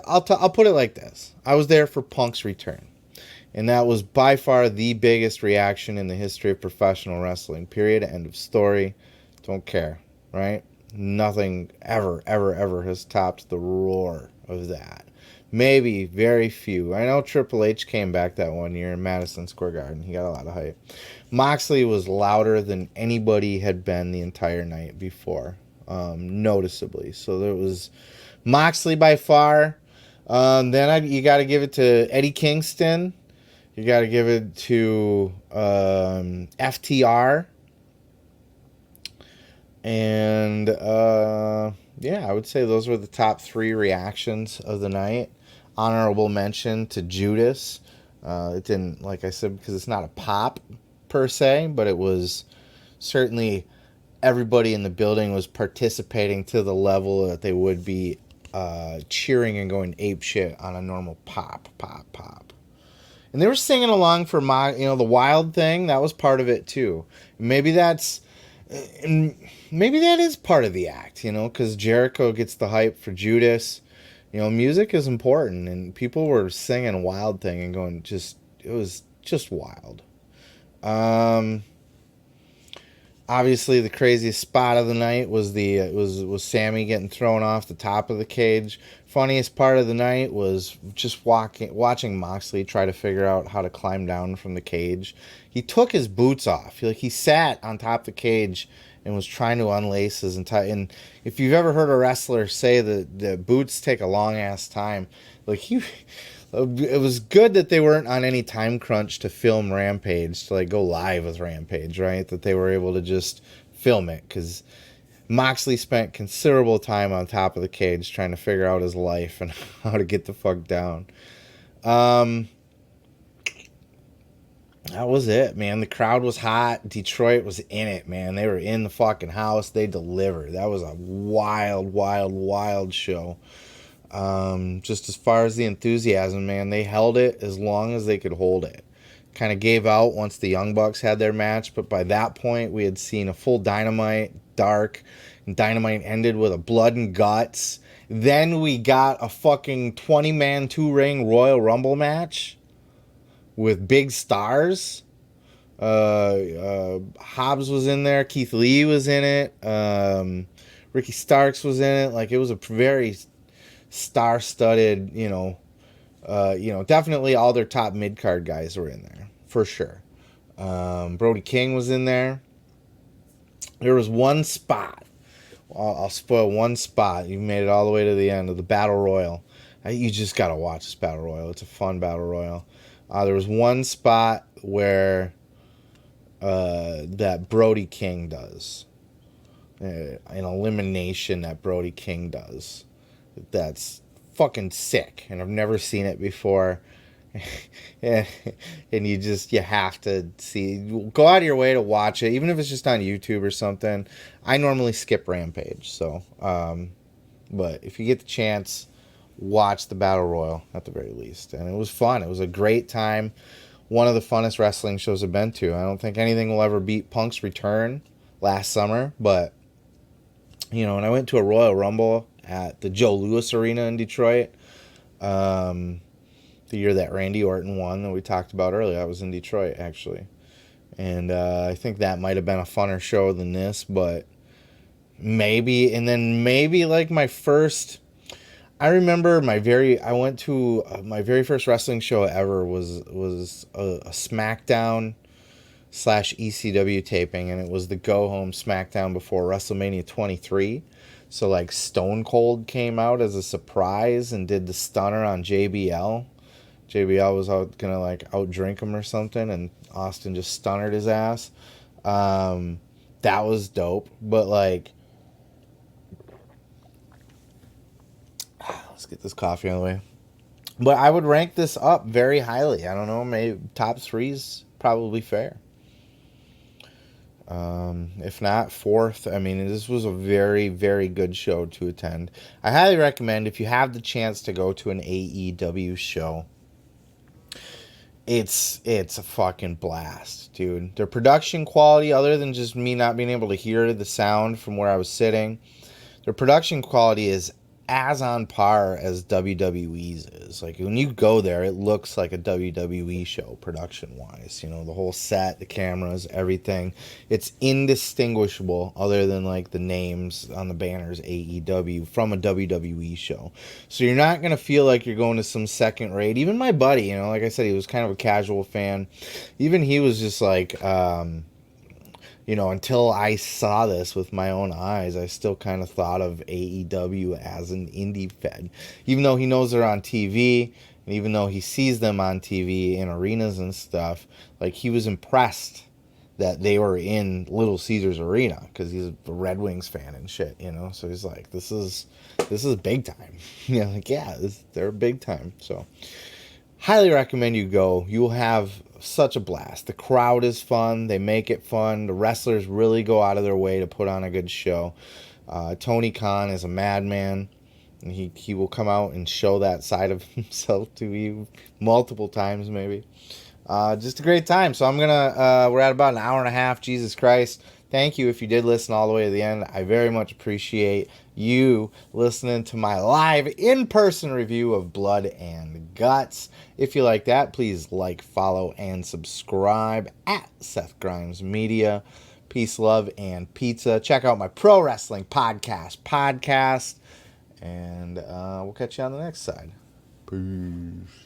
Speaker 1: I'll put it like this. I was there for Punk's return. And that was by far the biggest reaction in the history of professional wrestling. Period. End of story. Don't care. Right? Nothing ever, ever, ever has topped the roar of that. Maybe very few. I know Triple H came back that one year in Madison Square Garden. He got a lot of hype. Moxley was louder than anybody had been the entire night before. Noticeably. So there was Moxley by far. You got to give it to Eddie Kingston. You got to give it to FTR. And, I would say those were the top 3 reactions of the night. Honorable mention to Judas. It didn't, like I said, because it's not a pop per se, but it was certainly everybody in the building was participating to the level that they would be cheering and going apeshit on a normal pop. And they were singing along for the Wild thing. That was part of it too. Maybe that is part of the act, because Jericho gets the hype for Judas. Music is important, and people were singing Wild thing and going it was just wild. Obviously, the craziest spot of the night was was Sammy getting thrown off the top of the cage. Funniest part of the night was just watching Moxley try to figure out how to climb down from the cage. He took his boots off. He sat on top of the cage and was trying to unlace his entire. And if you've ever heard a wrestler say that the boots take a long ass time, it was good that they weren't on any time crunch to film Rampage, to go live with Rampage, right? That they were able to just film it, because Moxley spent considerable time on top of the cage trying to figure out his life and how to get the fuck down. That was it, man. The crowd was hot. Detroit was in it, man. They were in the fucking house. They delivered. That was a wild, wild, wild show. Just as far as the enthusiasm, man, they held it as long as they could hold it. Kind of gave out once the Young Bucks had their match, but by that point we had seen a full Dynamite, Dark, and Dynamite ended with a Blood and Guts. Then we got a fucking 20-man 2-ring Royal Rumble match with big stars. Hobbs was in there, Keith Lee was in it, Ricky Starks was in it. It was a very star-studded, definitely all their top mid-card guys were in there, for sure. Brody King was in there. There was one spot. I'll spoil one spot. You made it all the way to the end of the Battle Royal. You just got to watch this Battle Royal. It's a fun Battle Royal. There was one spot where that Brody King does. An elimination that Brody King does. That's fucking sick, and I've never seen it before. And you have to go out of your way to watch it, even if it's just on YouTube or something. I normally skip Rampage, so but if you get the chance, watch the Battle Royal at the very least. And it was fun. It was a great time. One of the funnest wrestling shows I've been to. I don't think anything will ever beat Punk's return last summer, but when I went to a Royal Rumble at the Joe Louis Arena in Detroit, the year that Randy Orton won that we talked about earlier. I was in Detroit, actually. And I think that might have been a funner show than this, but maybe. And then maybe my first... I remember I went to my very first wrestling show ever was a SmackDown / ECW taping, and it was the go-home SmackDown before WrestleMania 23. So, Stone Cold came out as a surprise and did the stunner on JBL. JBL was gonna, outdrink him or something, and Austin just stunnered his ass. That was dope. But, let's get this coffee on the way. But I would rank this up very highly. I don't know, maybe top 3's probably fair. If not, fourth. I mean, this was a very, very good show to attend. I highly recommend, if you have the chance to go to an AEW show, it's a fucking blast, dude. Their production quality, other than just me not being able to hear the sound from where I was sitting, their production quality is as on par as WWE's is. Like, when you go there, it looks like a WWE show production-wise. You know, the whole set, the cameras, everything. It's indistinguishable, other than, like, the names on the banners, AEW, from a WWE show. So you're not going to feel like you're going to some second rate. Even my buddy, you know, like I said, he was kind of a casual fan. Even he was just like... you know, until I saw this with my own eyes, I still kind of thought of AEW as an indie fed. Even though he knows they're on TV, and even though he sees them on TV in arenas and stuff, like, he was impressed that they were in Little Caesars Arena, because he's a Red Wings fan and shit, you know? So he's like, this is big time. You know, like, yeah, they're big time. So highly recommend you go. You will have such a blast. The crowd is fun. They make it fun. The wrestlers really go out of their way to put on a good show. Tony Khan is a madman. And he will come out and show that side of himself to you multiple times, maybe. Just a great time. So we're at about an hour and a half. Jesus Christ. Thank you if you did listen all the way to the end. I very much appreciate you listening to my live in-person review of Blood and Guts. If you like that, please like, follow, and subscribe at Seth Grimes Media. Peace, love, and pizza. Check out my pro wrestling podcast. And we'll catch you on the next side. Peace.